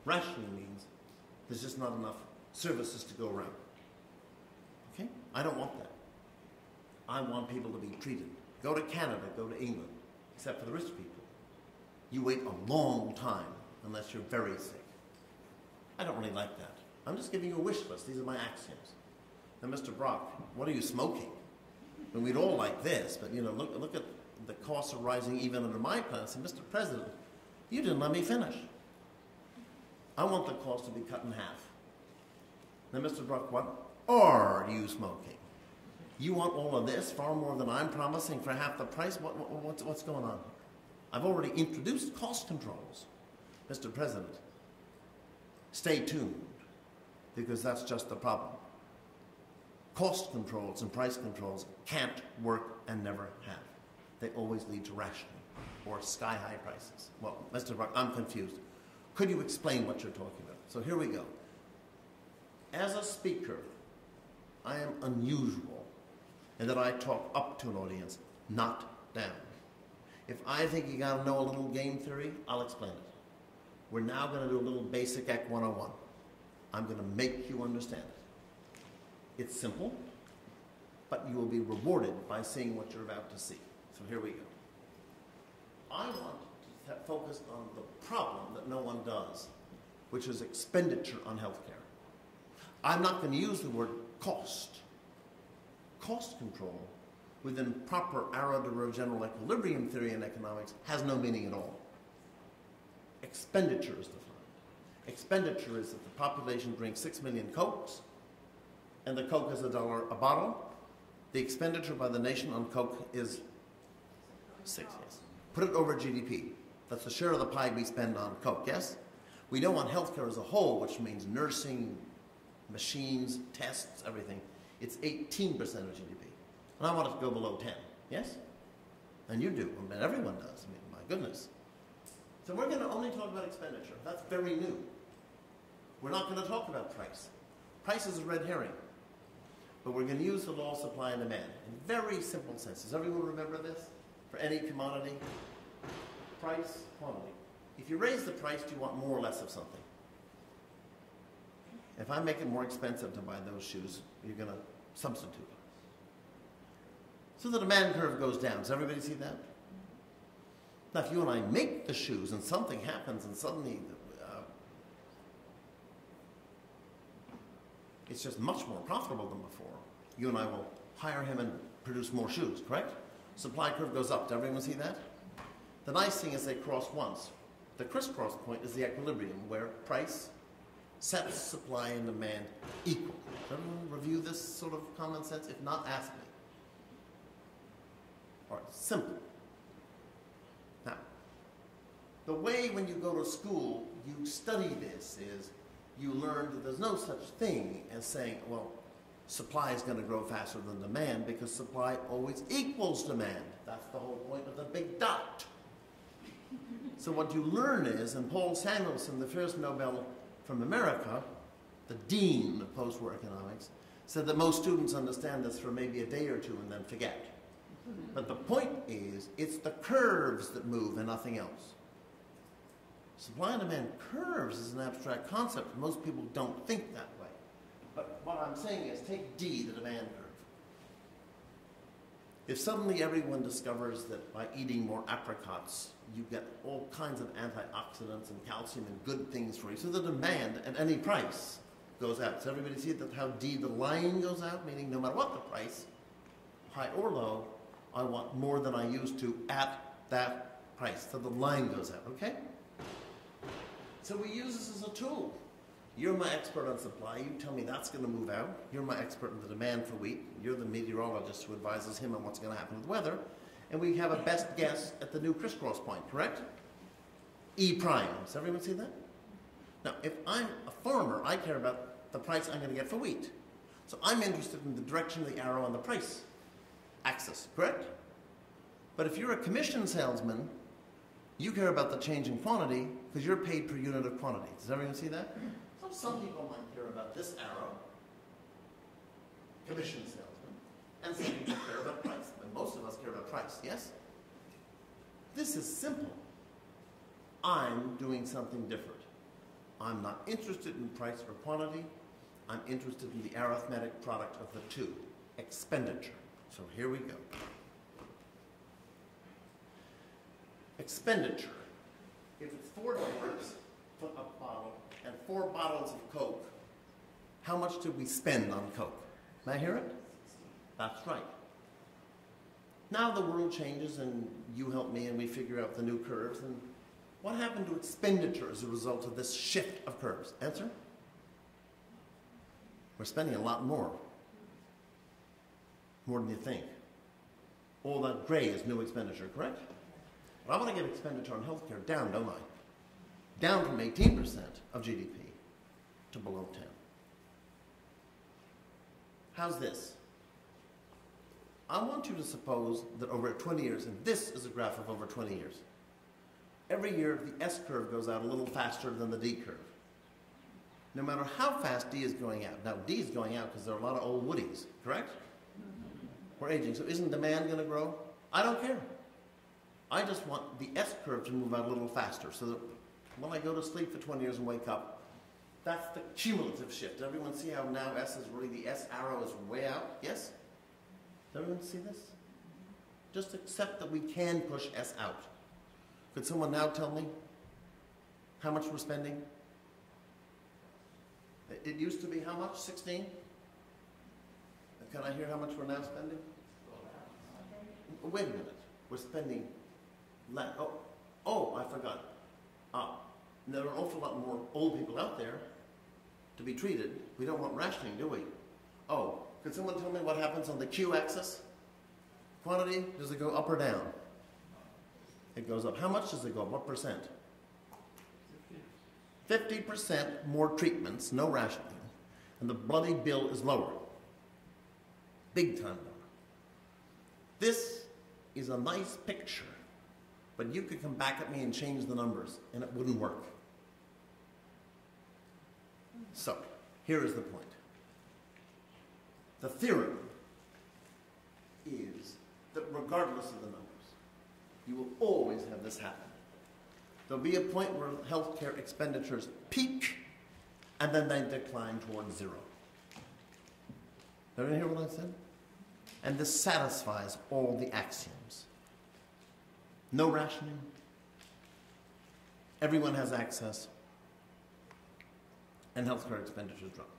Rationing means there's just not enough services to go around. Okay? I don't want that. I want people to be treated. Go to Canada, go to England, except for the rich people. You wait a long time unless you're very sick. I don't really like that. I'm just giving you a wish list. These are my axioms. Now, Mr. Brock, what are you smoking? And we'd all like this, but look at the costs are rising even under my plan. I said, Mr. President, you didn't let me finish. I want the cost to be cut in half. Now, Mr. Brock, what are you smoking? You want all of this, far more than I'm promising for half the price? What's going on? I've already introduced cost controls. Mr. President, stay tuned, because that's just the problem. Cost controls and price controls can't work and never have. They always lead to rationing or sky-high prices. Well, Mr. Brock, I'm confused. Could you explain what you're talking about? So here we go. As a speaker, I am unusual in that I talk up to an audience, not down. If I think you got to know a little game theory, I'll explain it. We're now going to do a little basic Ec 101. I'm going to make you understand it. It's simple, but you will be rewarded by seeing what you're about to see. So here we go. I want to focus on the problem that no one does, which is expenditure on healthcare. I'm not going to use the word cost. Cost control within proper arrow to general equilibrium theory in economics has no meaning at all. Expenditure is defined. Expenditure is that the population drinks 6 million Cokes, and the Coke is $1 a bottle. The expenditure by the nation on Coke is 6, yes. Put it over GDP. That's the share of the pie we spend on Coke, yes? We know on healthcare as a whole, which means nursing, machines, tests, everything, it's 18% of GDP. And I want it to go below 10, yes? And you do, and everyone does. I mean, my goodness. So we're going to only talk about expenditure. That's very new. We're not going to talk about price. Price is a red herring. But we're going to use the law of supply and demand in very simple sense. Does everyone remember this? For any commodity? Price, quantity. If you raise the price, do you want more or less of something? If I make it more expensive to buy those shoes, you're going to substitute. So the demand curve goes down. Does everybody see that? Now, if you and I make the shoes and something happens and suddenly it's just much more profitable than before, you and I will hire him and produce more shoes, correct? Supply curve goes up. Does everyone see that? The nice thing is they cross once. The crisscross point is the equilibrium where price sets supply and demand equal. Does everyone review this sort of common sense? If not, ask me. All right, simple. Now, the way when you go to school you study this is you learn that there's no such thing as saying, well, supply is going to grow faster than demand because supply always equals demand. That's the whole point of the big dot. So what you learn is, and Paul Samuelson, the first Nobel from America, the dean of post-war economics, said that most students understand this for maybe a day or two and then forget. But the point is, it's the curves that move and nothing else. Supply and demand curves is an abstract concept. Most people don't think that way. But what I'm saying is, take D, the demand curve. If suddenly everyone discovers that by eating more apricots, you get all kinds of antioxidants and calcium and good things for you, so the demand at any price goes out. So everybody see that how D, the line goes out, meaning no matter what the price, high or low, I want more than I used to at that price. So the line goes out, okay? So we use this as a tool. You're my expert on supply. You tell me that's going to move out. You're my expert in the demand for wheat. You're the meteorologist who advises him on what's going to happen with weather. And we have a best guess at the new crisscross point, correct? E prime. Does everyone see that? Now, if I'm a farmer, I care about the price I'm going to get for wheat. So I'm interested in the direction of the arrow on the price axis, correct? But if you're a commission salesman, you care about the change in quantity because you're paid per unit of quantity. Does everyone see that? So some people might care about this arrow, commission salesman, and some people care about price. But most of us care about price, yes? This is simple. I'm doing something different. I'm not interested in price or quantity. I'm interested in the arithmetic product of the two, expenditure. So here we go. Expenditure. If it's $4 for a bottle and 4 bottles of Coke, how much did we spend on Coke? May I hear it? That's right. Now the world changes and you help me and we figure out the new curves. And what happened to expenditure as a result of this shift of curves? Answer? We're spending a lot more. More than you think. All that gray is new expenditure, correct? But I want to get expenditure on healthcare down, don't I? Down from 18% of GDP to below 10. How's this? I want you to suppose that over 20 years, and this is a graph of over 20 years, every year the S curve goes out a little faster than the D curve. No matter how fast D is going out. Now D is going out because there are a lot of old woodies, correct? We're aging, so isn't demand going to grow? I don't care. I just want the S curve to move out a little faster so that when I go to sleep for 20 years and wake up, that's the cumulative shift. Does everyone see how now S is really, the S arrow is way out? Yes? Does everyone see this? Just accept that we can push S out. Could someone now tell me how much we're spending? It used to be how much? 16? Can I hear how much we're now spending? Wait a minute. We're spending less. Oh, I forgot. There are an awful lot more old people out there to be treated. We don't want rationing, do we? Oh, could someone tell me what happens on the Q axis? Quantity, does it go up or down? It goes up. How much does it go up? What percent? 50% more treatments, no rationing. and the bloody bill is lower. Big time lower. This is a nice picture, but you could come back at me and change the numbers, and it wouldn't work. So, here is the point. The theorem is that regardless of the numbers, you will always have this happen. There'll be a point where healthcare expenditures peak, and then they decline towards zero. Did everyone hear what I said? And this satisfies all the axioms. No rationing. Everyone has access. And healthcare expenditures drop.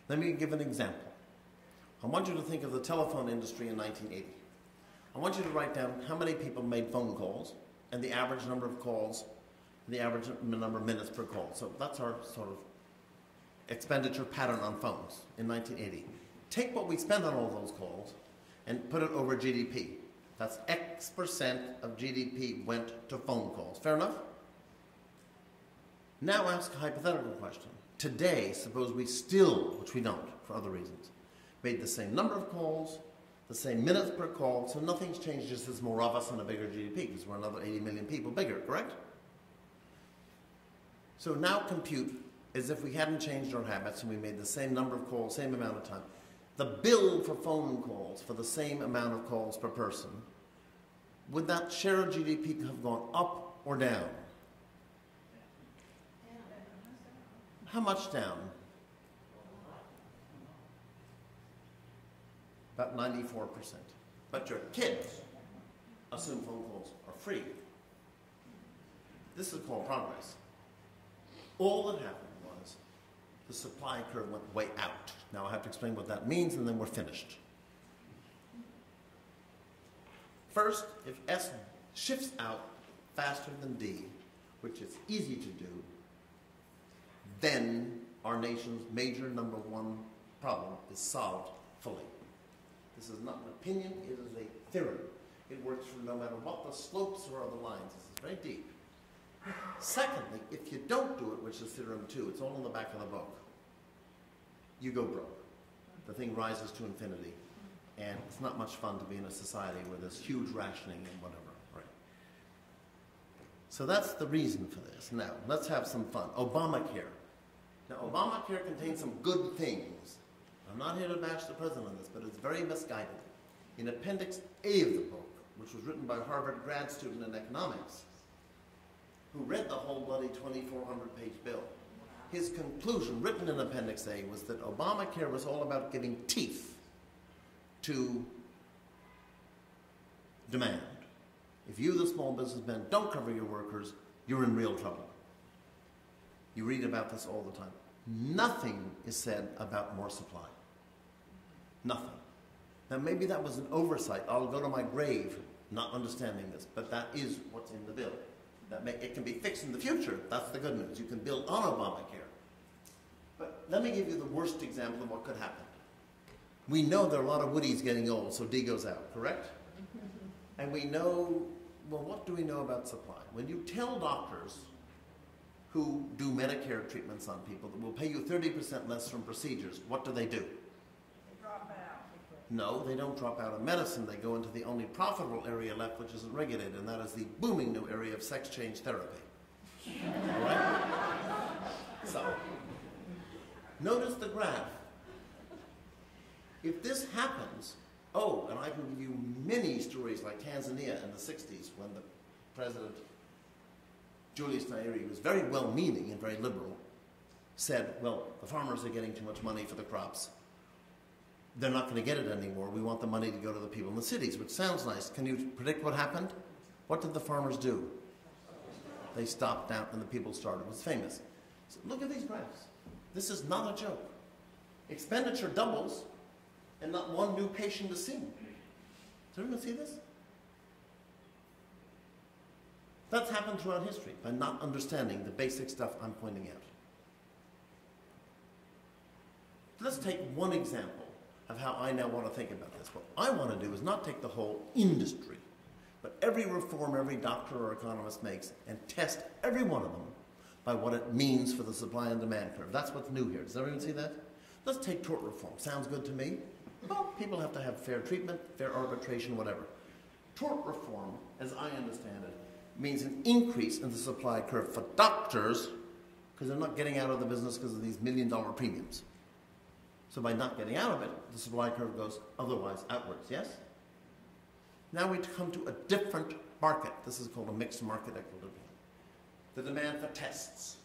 Let me give an example. I want you to think of the telephone industry in 1980. I want you to write down how many people made phone calls and the average number of calls, the average number of minutes per call. So that's our sort of expenditure pattern on phones in 1980. Take what we spend on all those calls and put it over GDP. That's X% of GDP went to phone calls. Fair enough? Now ask a hypothetical question. Today, suppose we still, which we don't for other reasons, made the same number of calls, the same minutes per call, so nothing's changed, just there's more of us and a bigger GDP because we're another 80 million people bigger, correct? So now compute as if we hadn't changed our habits and we made the same number of calls, same amount of time. The bill for phone calls for the same amount of calls per person, would that share of GDP have gone up or down? How much down? About 94%. But your kids assume phone calls are free. This is called progress. All that happened was the supply curve went way out. Now I have to explain what that means and then we're finished. First, if S shifts out faster than D, which is easy to do, then our nation's major number one problem is solved fully. This is not an opinion, it is a theorem. It works for no matter what the slopes or other lines. This is very deep. Secondly, if you don't do it, which is theorem 2, it's all in the back of the book, you go broke. The thing rises to infinity. And it's not much fun to be in a society where there's huge rationing and whatever. Right? So that's the reason for this. Now, let's have some fun. Obamacare. Now, Obamacare contains some good things. I'm not here to bash the president on this, but it's very misguided. In Appendix A of the book, which was written by a Harvard grad student in economics, who read the whole bloody 2,400-page bill, his conclusion, written in Appendix A, was that Obamacare was all about giving teeth to demand. If you, the small businessman, don't cover your workers, you're in real trouble. You read about this all the time. Nothing is said about more supply. Nothing. Now maybe that was an oversight. I'll go to my grave not understanding this, but that is what's in the bill. It can be fixed in the future. That's the good news. You can build on Obamacare. But let me give you the worst example of what could happen. We know there are a lot of Woodies getting old, so D goes out, correct? And we know, well, what do we know about supply? When you tell doctors who do Medicare treatments on people that will pay you 30% less from procedures, what do? They drop out. No, they don't drop out of medicine. They go into the only profitable area left, which isn't regulated, and that is the booming new area of sex change therapy. All right? So, notice the graph. If this happens, oh, and I can give you many stories like Tanzania in the 60s when the president, Julius Nyerere, was very well-meaning and very liberal, said, well, the farmers are getting too much money for the crops. They're not going to get it anymore. We want the money to go to the people in the cities, which sounds nice. Can you predict what happened? What did the farmers do? They stopped out and the people started. It was famous. So look at these graphs. This is not a joke. Expenditure doubles and not one new patient is seen. Does everyone see this? That's happened throughout history by not understanding the basic stuff I'm pointing out. Let's take one example of how I now want to think about this. What I want to do is not take the whole industry, but every reform every doctor or economist makes and test every one of them by what it means for the supply and demand curve. That's what's new here. Does everyone see that? Let's take tort reform. Sounds good to me. Well, people have to have fair treatment, fair arbitration, whatever. Tort reform, as I understand it, means an increase in the supply curve for doctors because they're not getting out of the business because of these $1 million premiums. So by not getting out of it, the supply curve goes otherwise outwards, yes? Now we come to a different market. This is called a mixed market equilibrium. The demand for tests.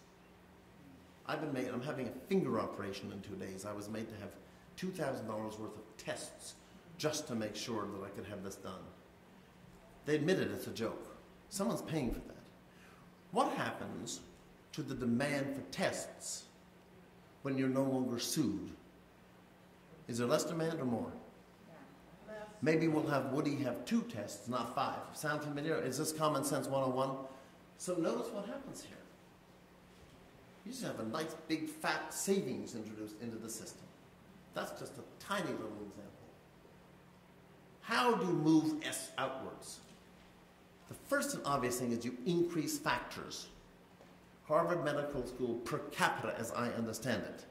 I'm having a finger operation in 2 days. I was made to have $2,000 worth of tests just to make sure that I could have this done. They admitted it's a joke. Someone's paying for that. What happens to the demand for tests when you're no longer sued? Is there less demand or more? Maybe we'll have Woody have 2 tests, not 5. Sound familiar? Is this common sense 101? So notice what happens here. You just have a nice big fat savings introduced into the system. That's just a tiny little example. How do you move S outwards? The first and obvious thing is you increase factors. Harvard Medical School per capita, as I understand it,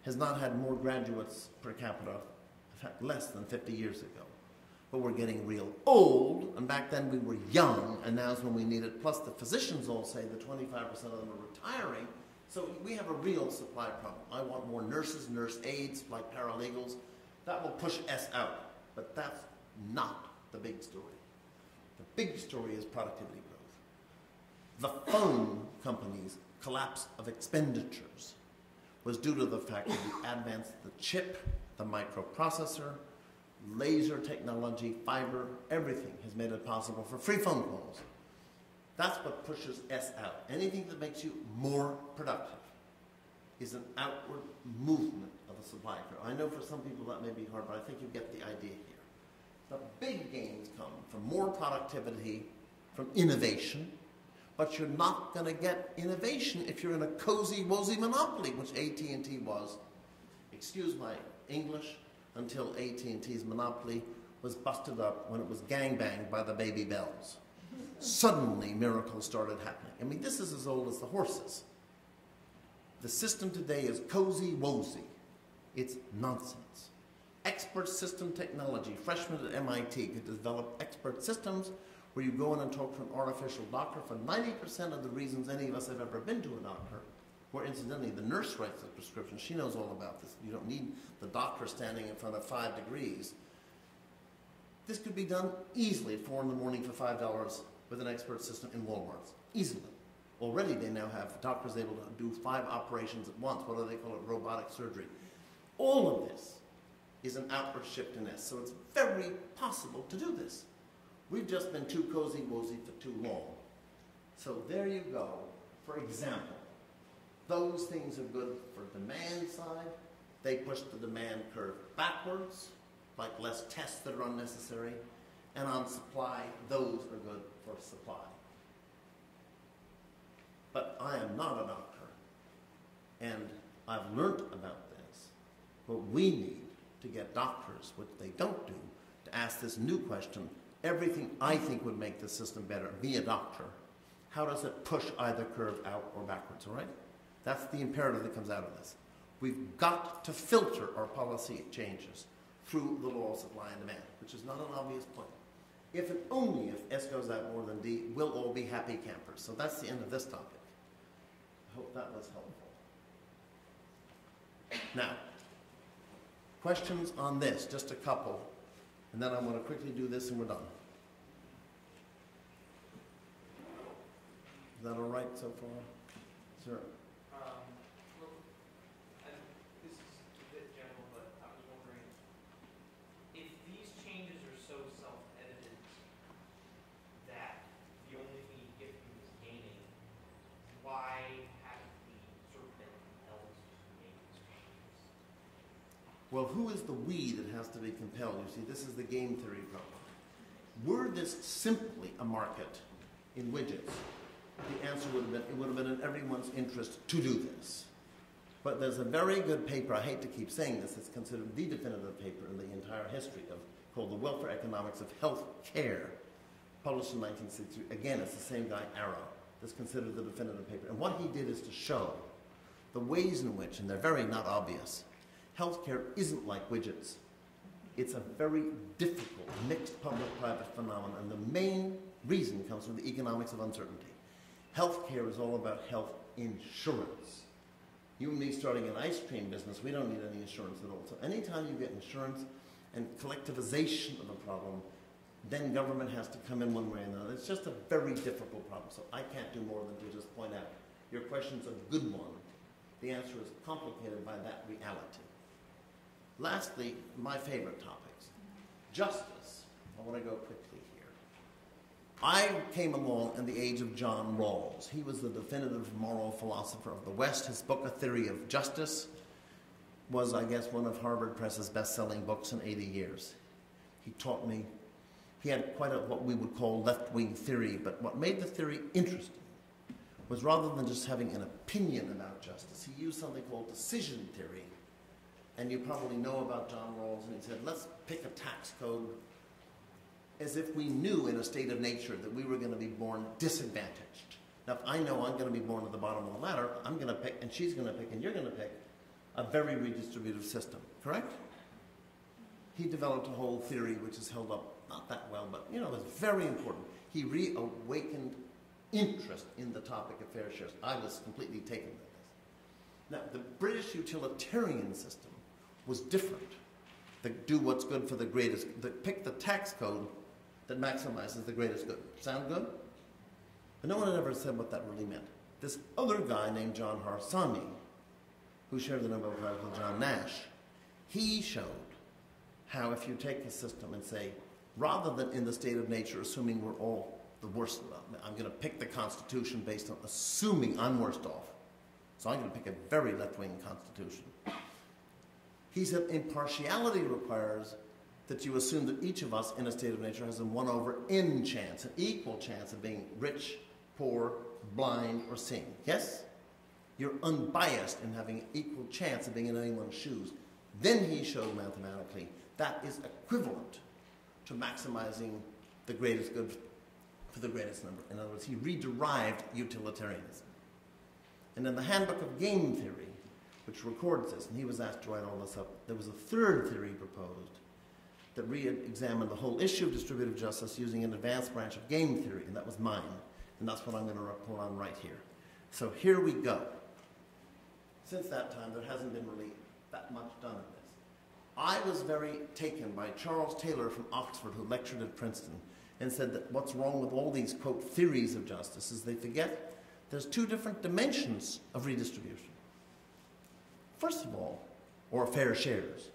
has not had more graduates per capita, in fact, less than 50 years ago. But we're getting real old, and back then we were young, and now's when we need it. Plus the physicians all say that 25% of them are retiring, so we have a real supply problem. I want more nurses, nurse aides, like paralegals. That will push S out, but that's not the big story. The big story is productivity growth. The phone companies' collapse of expenditures was due to the fact that the advance of the chip, the microprocessor, laser technology, fiber, everything has made it possible for free phone calls. That's what pushes S out. Anything that makes you more productive is an outward movement of the supply curve. I know for some people that may be hard, but I think you get the idea here. The big gains come from more productivity, from innovation, but you're not going to get innovation if you're in a cozy-wozy monopoly, which AT&T was. Excuse my English, until AT&T's monopoly was busted up when it was gangbanged by the baby bells. Suddenly, miracles started happening. I mean, this is as old as the horses. The system today is cozy-wozy. It's nonsense. Expert system technology. Freshmen at MIT could develop expert systems where you go in and talk to an artificial doctor for 90% of the reasons any of us have ever been to a doctor, where incidentally the nurse writes the prescription. She knows all about this. You don't need the doctor standing in front of 5 degrees. This could be done easily at 4 in the morning for $5 with an expert system in Walmart. Easily. Already they now have doctors able to do 5 operations at once. What do they call it? Robotic surgery. All of this is an outward shift in S. So it's very possible to do this. We've just been too cozy-wozy for too long. So there you go. For example, those things are good for demand side. They push the demand curve backwards, like less tests that are unnecessary. And on supply, those are good for supply. But I am not a doctor, and I've learned about this. What we need to get doctors, which they don't do, to ask this new question, everything I think would make the system better, be a doctor. How does it push either curve out or backwards, all right? That's the imperative that comes out of this. We've got to filter our policy changes through the law of supply and demand, which is not an obvious point. If and only if S goes out more than D, we'll all be happy campers. So that's the end of this topic. I hope that was helpful. Now, questions on this, just a couple, and then I'm going to quickly do this and we're done. Is that all right so far? Sir? This is a bit general, but I was wondering, if these changes are so self-evident that the only thing you get from is gaining, why haven't we sort of been compelled to make these changes? Well, who is the we that has to be compelled? You see, this is the game theory problem. Were this simply a market in widgets, the answer would have been, it would have been in everyone's interest to do this. But there's a very good paper, I hate to keep saying this, it's considered the definitive paper in the entire history of, called The Welfare Economics of Health Care, published in 1963. Again, it's the same guy, Arrow, that's considered the definitive paper. And what he did is to show the ways in which, and they're very not obvious, Healthcare isn't like widgets. It's a very difficult, mixed public-private phenomenon, and the main reason comes from the economics of uncertainty. Healthcare is all about health insurance. You and me starting an ice cream business, we don't need any insurance at all. So anytime you get insurance and collectivization of a problem, then government has to come in one way or another. It's just a very difficult problem, so I can't do more than to just point out your question's a good one. The answer is complicated by that reality. Lastly, my favorite topics. Justice. I want to go quickly here. I came along in the age of John Rawls. He was the definitive moral philosopher of the West. His book, A Theory of Justice, was, I guess, one of Harvard Press's best-selling books in 80 years. He taught me, he had quite a, what we would call left-wing theory, but what made the theory interesting was rather than just having an opinion about justice, he used something called decision theory. And you probably know about John Rawls, and he said, let's pick a tax code as if we knew in a state of nature that we were going to be born disadvantaged. Now, if I know I'm going to be born at the bottom of the ladder, I'm going to pick, and she's going to pick, and you're going to pick a very redistributive system, correct? He developed a whole theory which is held up not that well, but you know, it's very important. He reawakened interest in the topic of fair shares. I was completely taken by this. Now, the British utilitarian system was different. Do what's good for the greatest, pick the tax code that maximizes the greatest good. Sound good? But no one had ever said what that really meant. This other guy named John Harsanyi, who shared the Nobel Prize with John Nash, he showed how if you take a system and say, rather than in the state of nature assuming we're all the worst, I'm going to pick the Constitution based on assuming I'm worst off. So I'm going to pick a very left-wing Constitution. He said impartiality requires that you assume that each of us in a state of nature has a 1 over n chance, an equal chance of being rich, poor, blind, or seeing. Yes? You're unbiased in having an equal chance of being in anyone's shoes. Then he showed mathematically that is equivalent to maximizing the greatest good for the greatest number. In other words, he re-derived utilitarianism. And in the Handbook of Game Theory, which records this, and he was asked to write all this up, there was a third theory proposed that re-examined the whole issue of distributive justice using an advanced branch of game theory, and that was mine. And that's what I'm going to report on right here. So here we go. Since that time, there hasn't been really that much done in this. I was very taken by Charles Taylor from Oxford, who lectured at Princeton, and said that what's wrong with all these, quote, theories of justice is they forget there's two different dimensions of redistribution. First of all, or fair shares.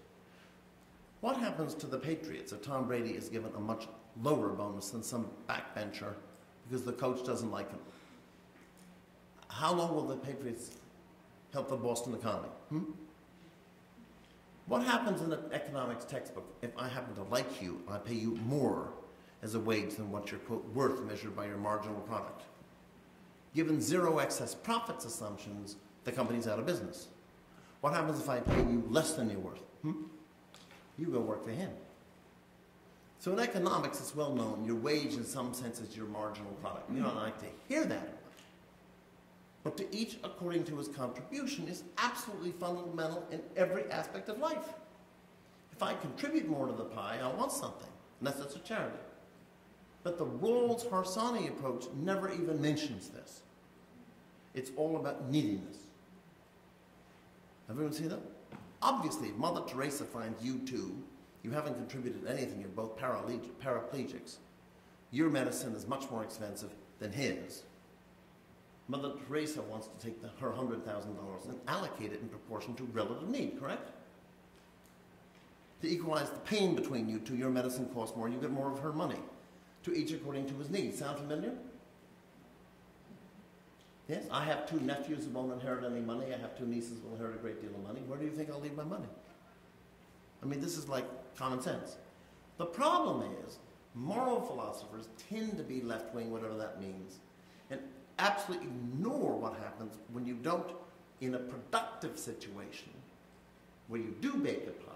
What happens to the Patriots if Tom Brady is given a much lower bonus than some backbencher because the coach doesn't like him? How long will the Patriots help the Boston economy? What happens in an economics textbook if I happen to like you, I pay you more as a wage than what you're, quote, worth measured by your marginal product? Given zero excess profits assumptions, the company's out of business. What happens if I pay you less than you're worth? You go work for him. So in economics, it's well known, your wage in some sense is your marginal product. You don't like to hear that much. But to each according to his contribution is absolutely fundamental in every aspect of life. If I contribute more to the pie, I want something, unless it's a charity. But the Rawls-Harsanyi approach never even mentions this. It's all about neediness. Everyone see that? Obviously, if Mother Teresa finds you too, you haven't contributed anything, you're both paraplegics, your medicine is much more expensive than his. Mother Teresa wants to take her $100,000 and allocate it in proportion to relative need, correct? To equalize the pain between you two, your medicine costs more, you get more of her money. To each according to his needs. Sound familiar? Yes, I have 2 nephews who won't inherit any money. I have 2 nieces who will inherit a great deal of money. Where do you think I'll leave my money? I mean, this is like common sense. The problem is, moral philosophers tend to be left-wing, whatever that means, and absolutely ignore what happens when you don't, in a productive situation, where you do bake a pie,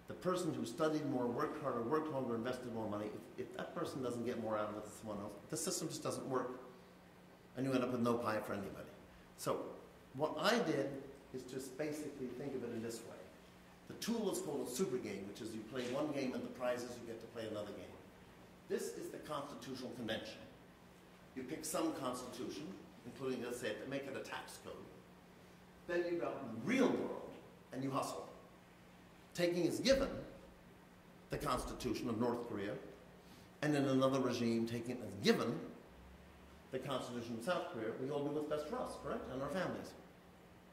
the person who studied more, worked harder, worked longer, invested more money, if that person doesn't get more out of it than someone else, the system just doesn't work. And you end up with no pie for anybody. So what I did is just basically think of it in this way. The tool is called a super game, which is you play one game and the prize is you get to play another game. This is the Constitutional Convention. You pick some constitution, including, let's say, make it a tax code. Then you go out in the real world and you hustle. Taking as given the Constitution of North Korea, and in another regime taking as given the Constitution of South Korea, we all do what's best for us, correct? And our families.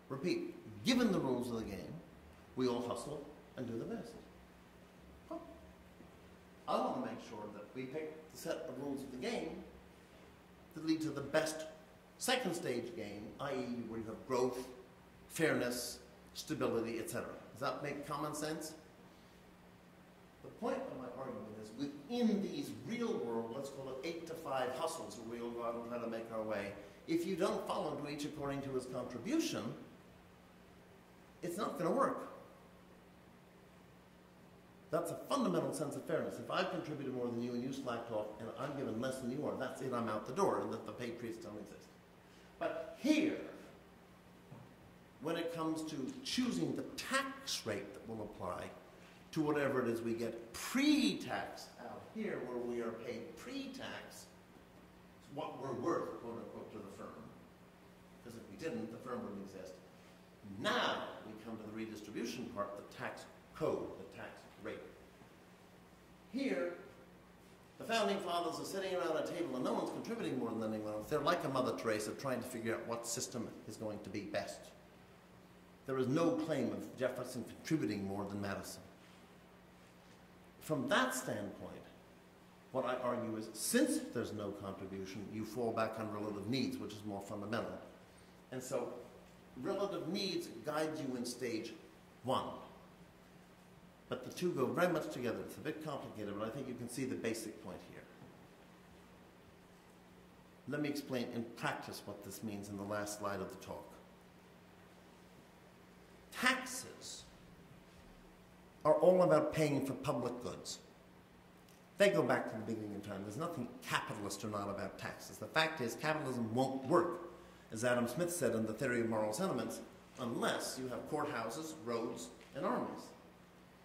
Repeat, given the rules of the game, we all hustle and do the best. Huh. I want to make sure that we pick the set of rules of the game that lead to the best second stage game, i.e. where you have growth, fairness, stability, etc. Does that make common sense? The point of my argument is within these real world, let's call it 8 to 5 hustles where we all go out and try to make our way, if you don't follow to each according to his contribution, it's not going to work. That's a fundamental sense of fairness. If I've contributed more than you and you slacked off and I'm given less than you are, that's it, I'm out the door, and that the patriots don't exist. But here, when it comes to choosing the tax rate that will apply to whatever it is we get pre-tax out here, where we are paid pre-tax, what we're worth, quote unquote, to the firm. Because if we didn't, the firm wouldn't exist. Now we come to the redistribution part, the tax code, the tax rate. Here, the founding fathers are sitting around a table and no one's contributing more than anyone else. They're like a Mother Teresa trying to figure out what system is going to be best. There is no claim of Jefferson contributing more than Madison. From that standpoint, what I argue is, since there's no contribution, you fall back on relative needs, which is more fundamental. And so, relative needs guide you in stage 1. But the two go very much together. It's a bit complicated, but I think you can see the basic point here. Let me explain in practice what this means in the last slide of the talk. Taxes are all about paying for public goods. They go back to the beginning of time. There's nothing capitalist or not about taxes. The fact is, capitalism won't work, as Adam Smith said in The Theory of Moral Sentiments, unless you have courthouses, roads, and armies.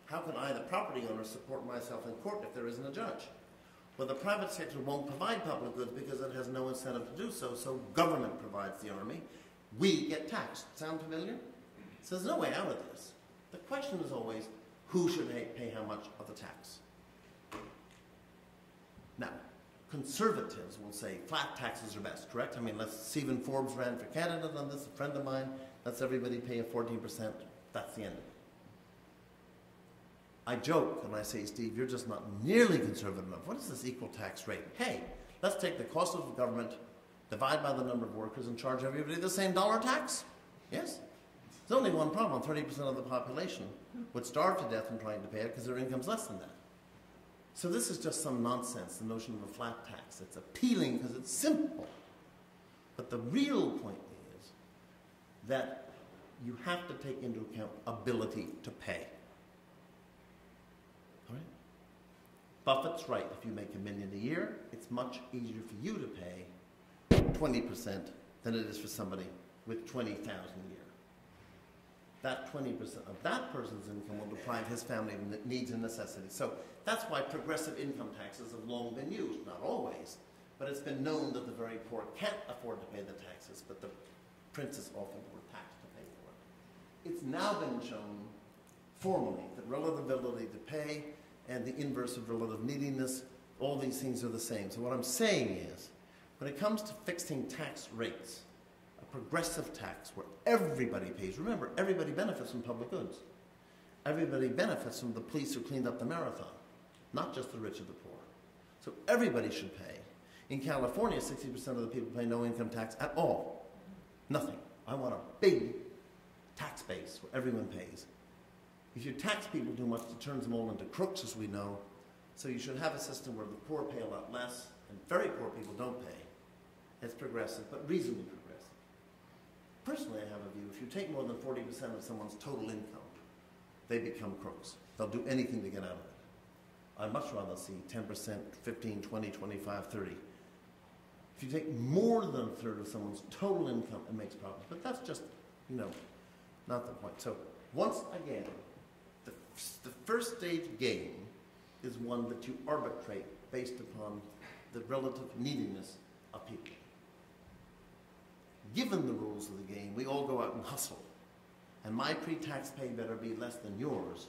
How can I, the property owner, support myself in court if there isn't a judge? Well, the private sector won't provide public goods because it has no incentive to do so, so government provides the army. We get taxed. Sound familiar? So there's no way out of this. The question is always, who should pay how much of the tax? Now, conservatives will say flat taxes are best, correct? I mean, Stephen Forbes ran for candidate on this, a friend of mine. Let's everybody pay a 14%. That's the end of it. I joke and I say, Steve, you're just not nearly conservative enough. What is this equal tax rate? Hey, let's take the cost of the government, divide by the number of workers, and charge everybody the same dollar tax. Yes? There's only one problem. 30% of the population would starve to death in trying to pay it because their income's less than that. So this is just some nonsense, the notion of a flat tax. It's appealing because it's simple. But the real point is that you have to take into account ability to pay. All right? Buffett's right. If you make $1 million a year, it's much easier for you to pay 20% than it is for somebody with $20,000 a year. That 20% of that person's income will deprive his family of needs and necessities. So that's why progressive income taxes have long been used. Not always, but it's been known that the very poor can't afford to pay the taxes, but the princes often were taxed to pay for it. It's now been shown formally that relative ability to pay and the inverse of relative neediness, all these things are the same. So what I'm saying is, when it comes to fixing tax rates, progressive tax where everybody pays. Remember, everybody benefits from public goods. Everybody benefits from the police who cleaned up the marathon, not just the rich or the poor. So everybody should pay. In California, 60% of the people pay no income tax at all. Nothing. I want a big tax base where everyone pays. If you tax people too much, it turns them all into crooks, as we know. So you should have a system where the poor pay a lot less and very poor people don't pay. It's progressive, but reasonably progressive. Personally, I have a view, if you take more than 40% of someone's total income, they become crooks. They'll do anything to get out of it. I'd much rather see 10%, 15, 20, 25, 30. If you take more than a third of someone's total income, it makes problems. But that's just, not the point. So once again, The first stage game is one that you arbitrate based upon the relative neediness of people. Given the rules of the game, we all go out and hustle. And my pre-tax pay better be less than yours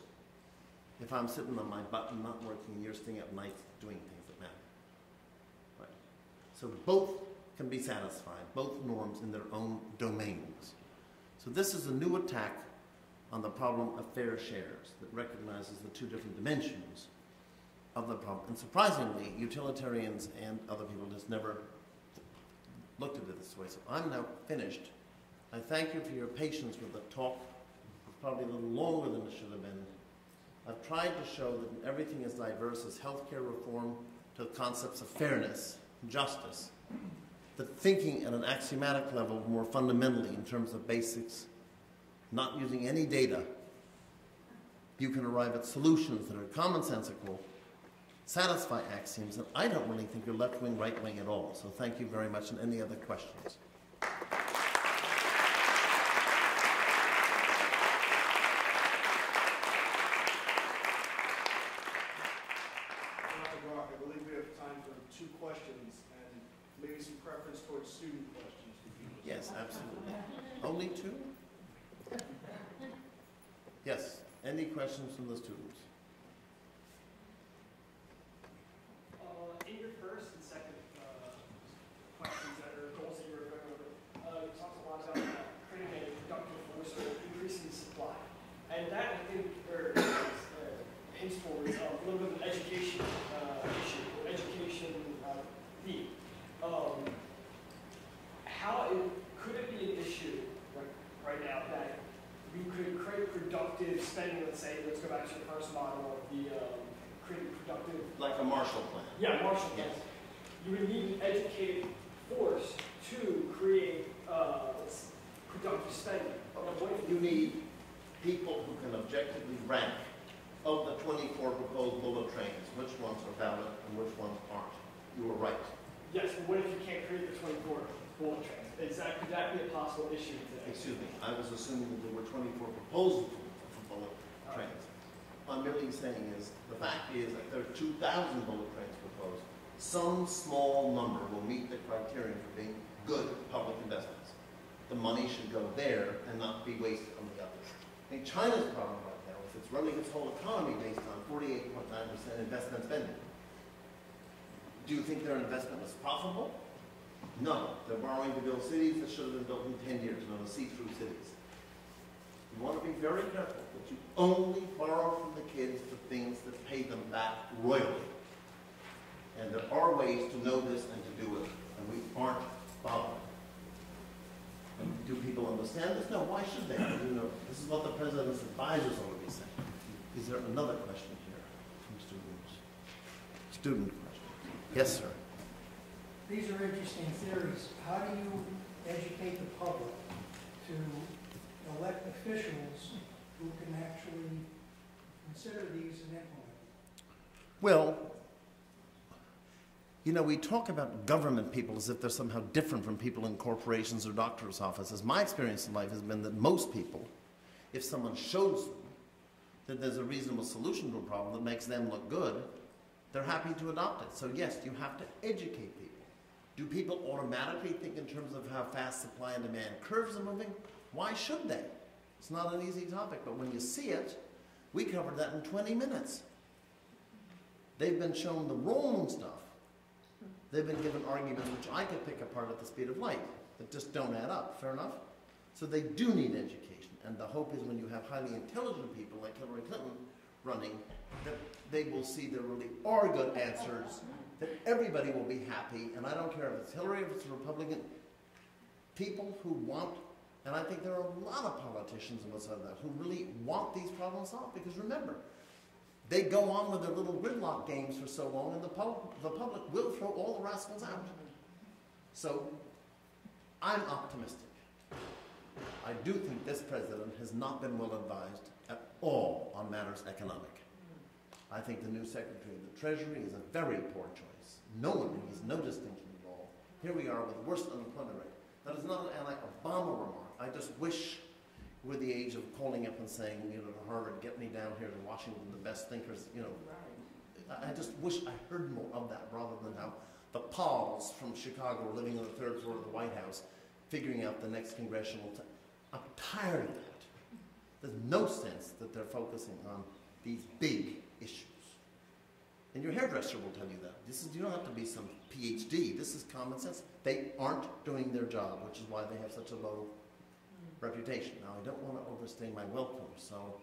if I'm sitting on my butt and not working and you're staying up nights doing things that matter. Right? So both can be satisfied, both norms in their own domains. So this is a new attack on the problem of fair shares that recognizes the two different dimensions of the problem. And surprisingly, utilitarians and other people just never looked at it this way. So I'm now finished. I thank you for your patience with the talk. It's probably a little longer than it should have been. I've tried to show that in everything as diverse as healthcare reform to the concepts of fairness, justice, that thinking at an axiomatic level more fundamentally in terms of basics, not using any data, you can arrive at solutions that are commonsensical, satisfy axioms, and I don't really think you're left-wing, right-wing at all. So thank you very much, and any other questions? Dr. Gark, I believe we have time for 2 questions and maybe some preference towards student questions. Yes, absolutely. Only 2? Yes. Any questions from the students? In your first and second questions that are goals that you were going over, you talked a lot about creating a productive force or increasing the supply. And that, I think, hints towards a little bit of an education issue, or education need. Could it be an issue right now that we could create productive spending, let's say, let's go back to the first model of the creating productive... Like a Marshall Plan. Yeah, Marshall Plan. Yes. You would need an educated force to create productive spending. You need people who can objectively rank of the 24 proposed bullet trains, which ones are valid and which ones aren't. You were right. Yes, but what if you can't create the 24 bullet trains? Could that be a possible issue today? Excuse me, I was assuming that there were 24 proposals for bullet trains. What I'm merely saying is, the fact is that there are 2,000 bullet trains proposed. Some small number will meet the criterion for being good public investments. The money should go there and not be wasted on the others. I mean, China's problem right now is it's running its whole economy based on 48.9% investment spending. Do you think their investment was profitable? No. They're borrowing to build cities that should have been built in 10 years, known as see-through cities. You want to be very careful that you only borrow from the kids the things that pay them back royally. And there are ways to know this and to do it, and we aren't bothering. Do people understand this? No, why should they? You know, this is what the president's advisors already said. Is there another question here from students? Student question. Yes, sir. These are interesting theories. How do you educate the public to elect officials who can actually consider these and implement them? Well, you know, we talk about government people as if they're somehow different from people in corporations or doctor's offices. My experience in life has been that most people, if someone shows them that there's a reasonable solution to a problem that makes them look good, they're happy to adopt it. So yes, you have to educate people. Do people automatically think in terms of how fast supply and demand curves are moving? Why should they? It's not an easy topic, but when you see it, we covered that in 20 minutes. They've been shown the wrong stuff. They've been given arguments which I could pick apart at the speed of light that just don't add up. Fair enough? So they do need education. And the hope is when you have highly intelligent people like Hillary Clinton running, that they will see there really are good answers, that everybody will be happy. And I don't care if it's Hillary, if it's a Republican, people who want, and I think there are a lot of politicians and what's like that, who really want these problems solved. Because remember, they go on with their little gridlock games for so long, and the public will throw all the rascals out. So I'm optimistic. I do think this president has not been well advised at all on matters economic. I think the new Secretary of the Treasury is a very poor choice. No one makes no distinction at all. Here we are with the worst unemployment rate. That is not an anti-Obama remark. I just wish we're the age of calling up and saying, you know, to Harvard, get me down here to Washington, the best thinkers, you know. I just wish I heard more of that rather than how the Pauls from Chicago living on the third floor of the White House figuring out the next congressional. I'm tired of that. There's no sense that they're focusing on these big issues. And your hairdresser will tell you that. You don't have to be some PhD. This is common sense. They aren't doing their job, which is why they have such a low reputation. Now, I don't want to overstay my welcome, so.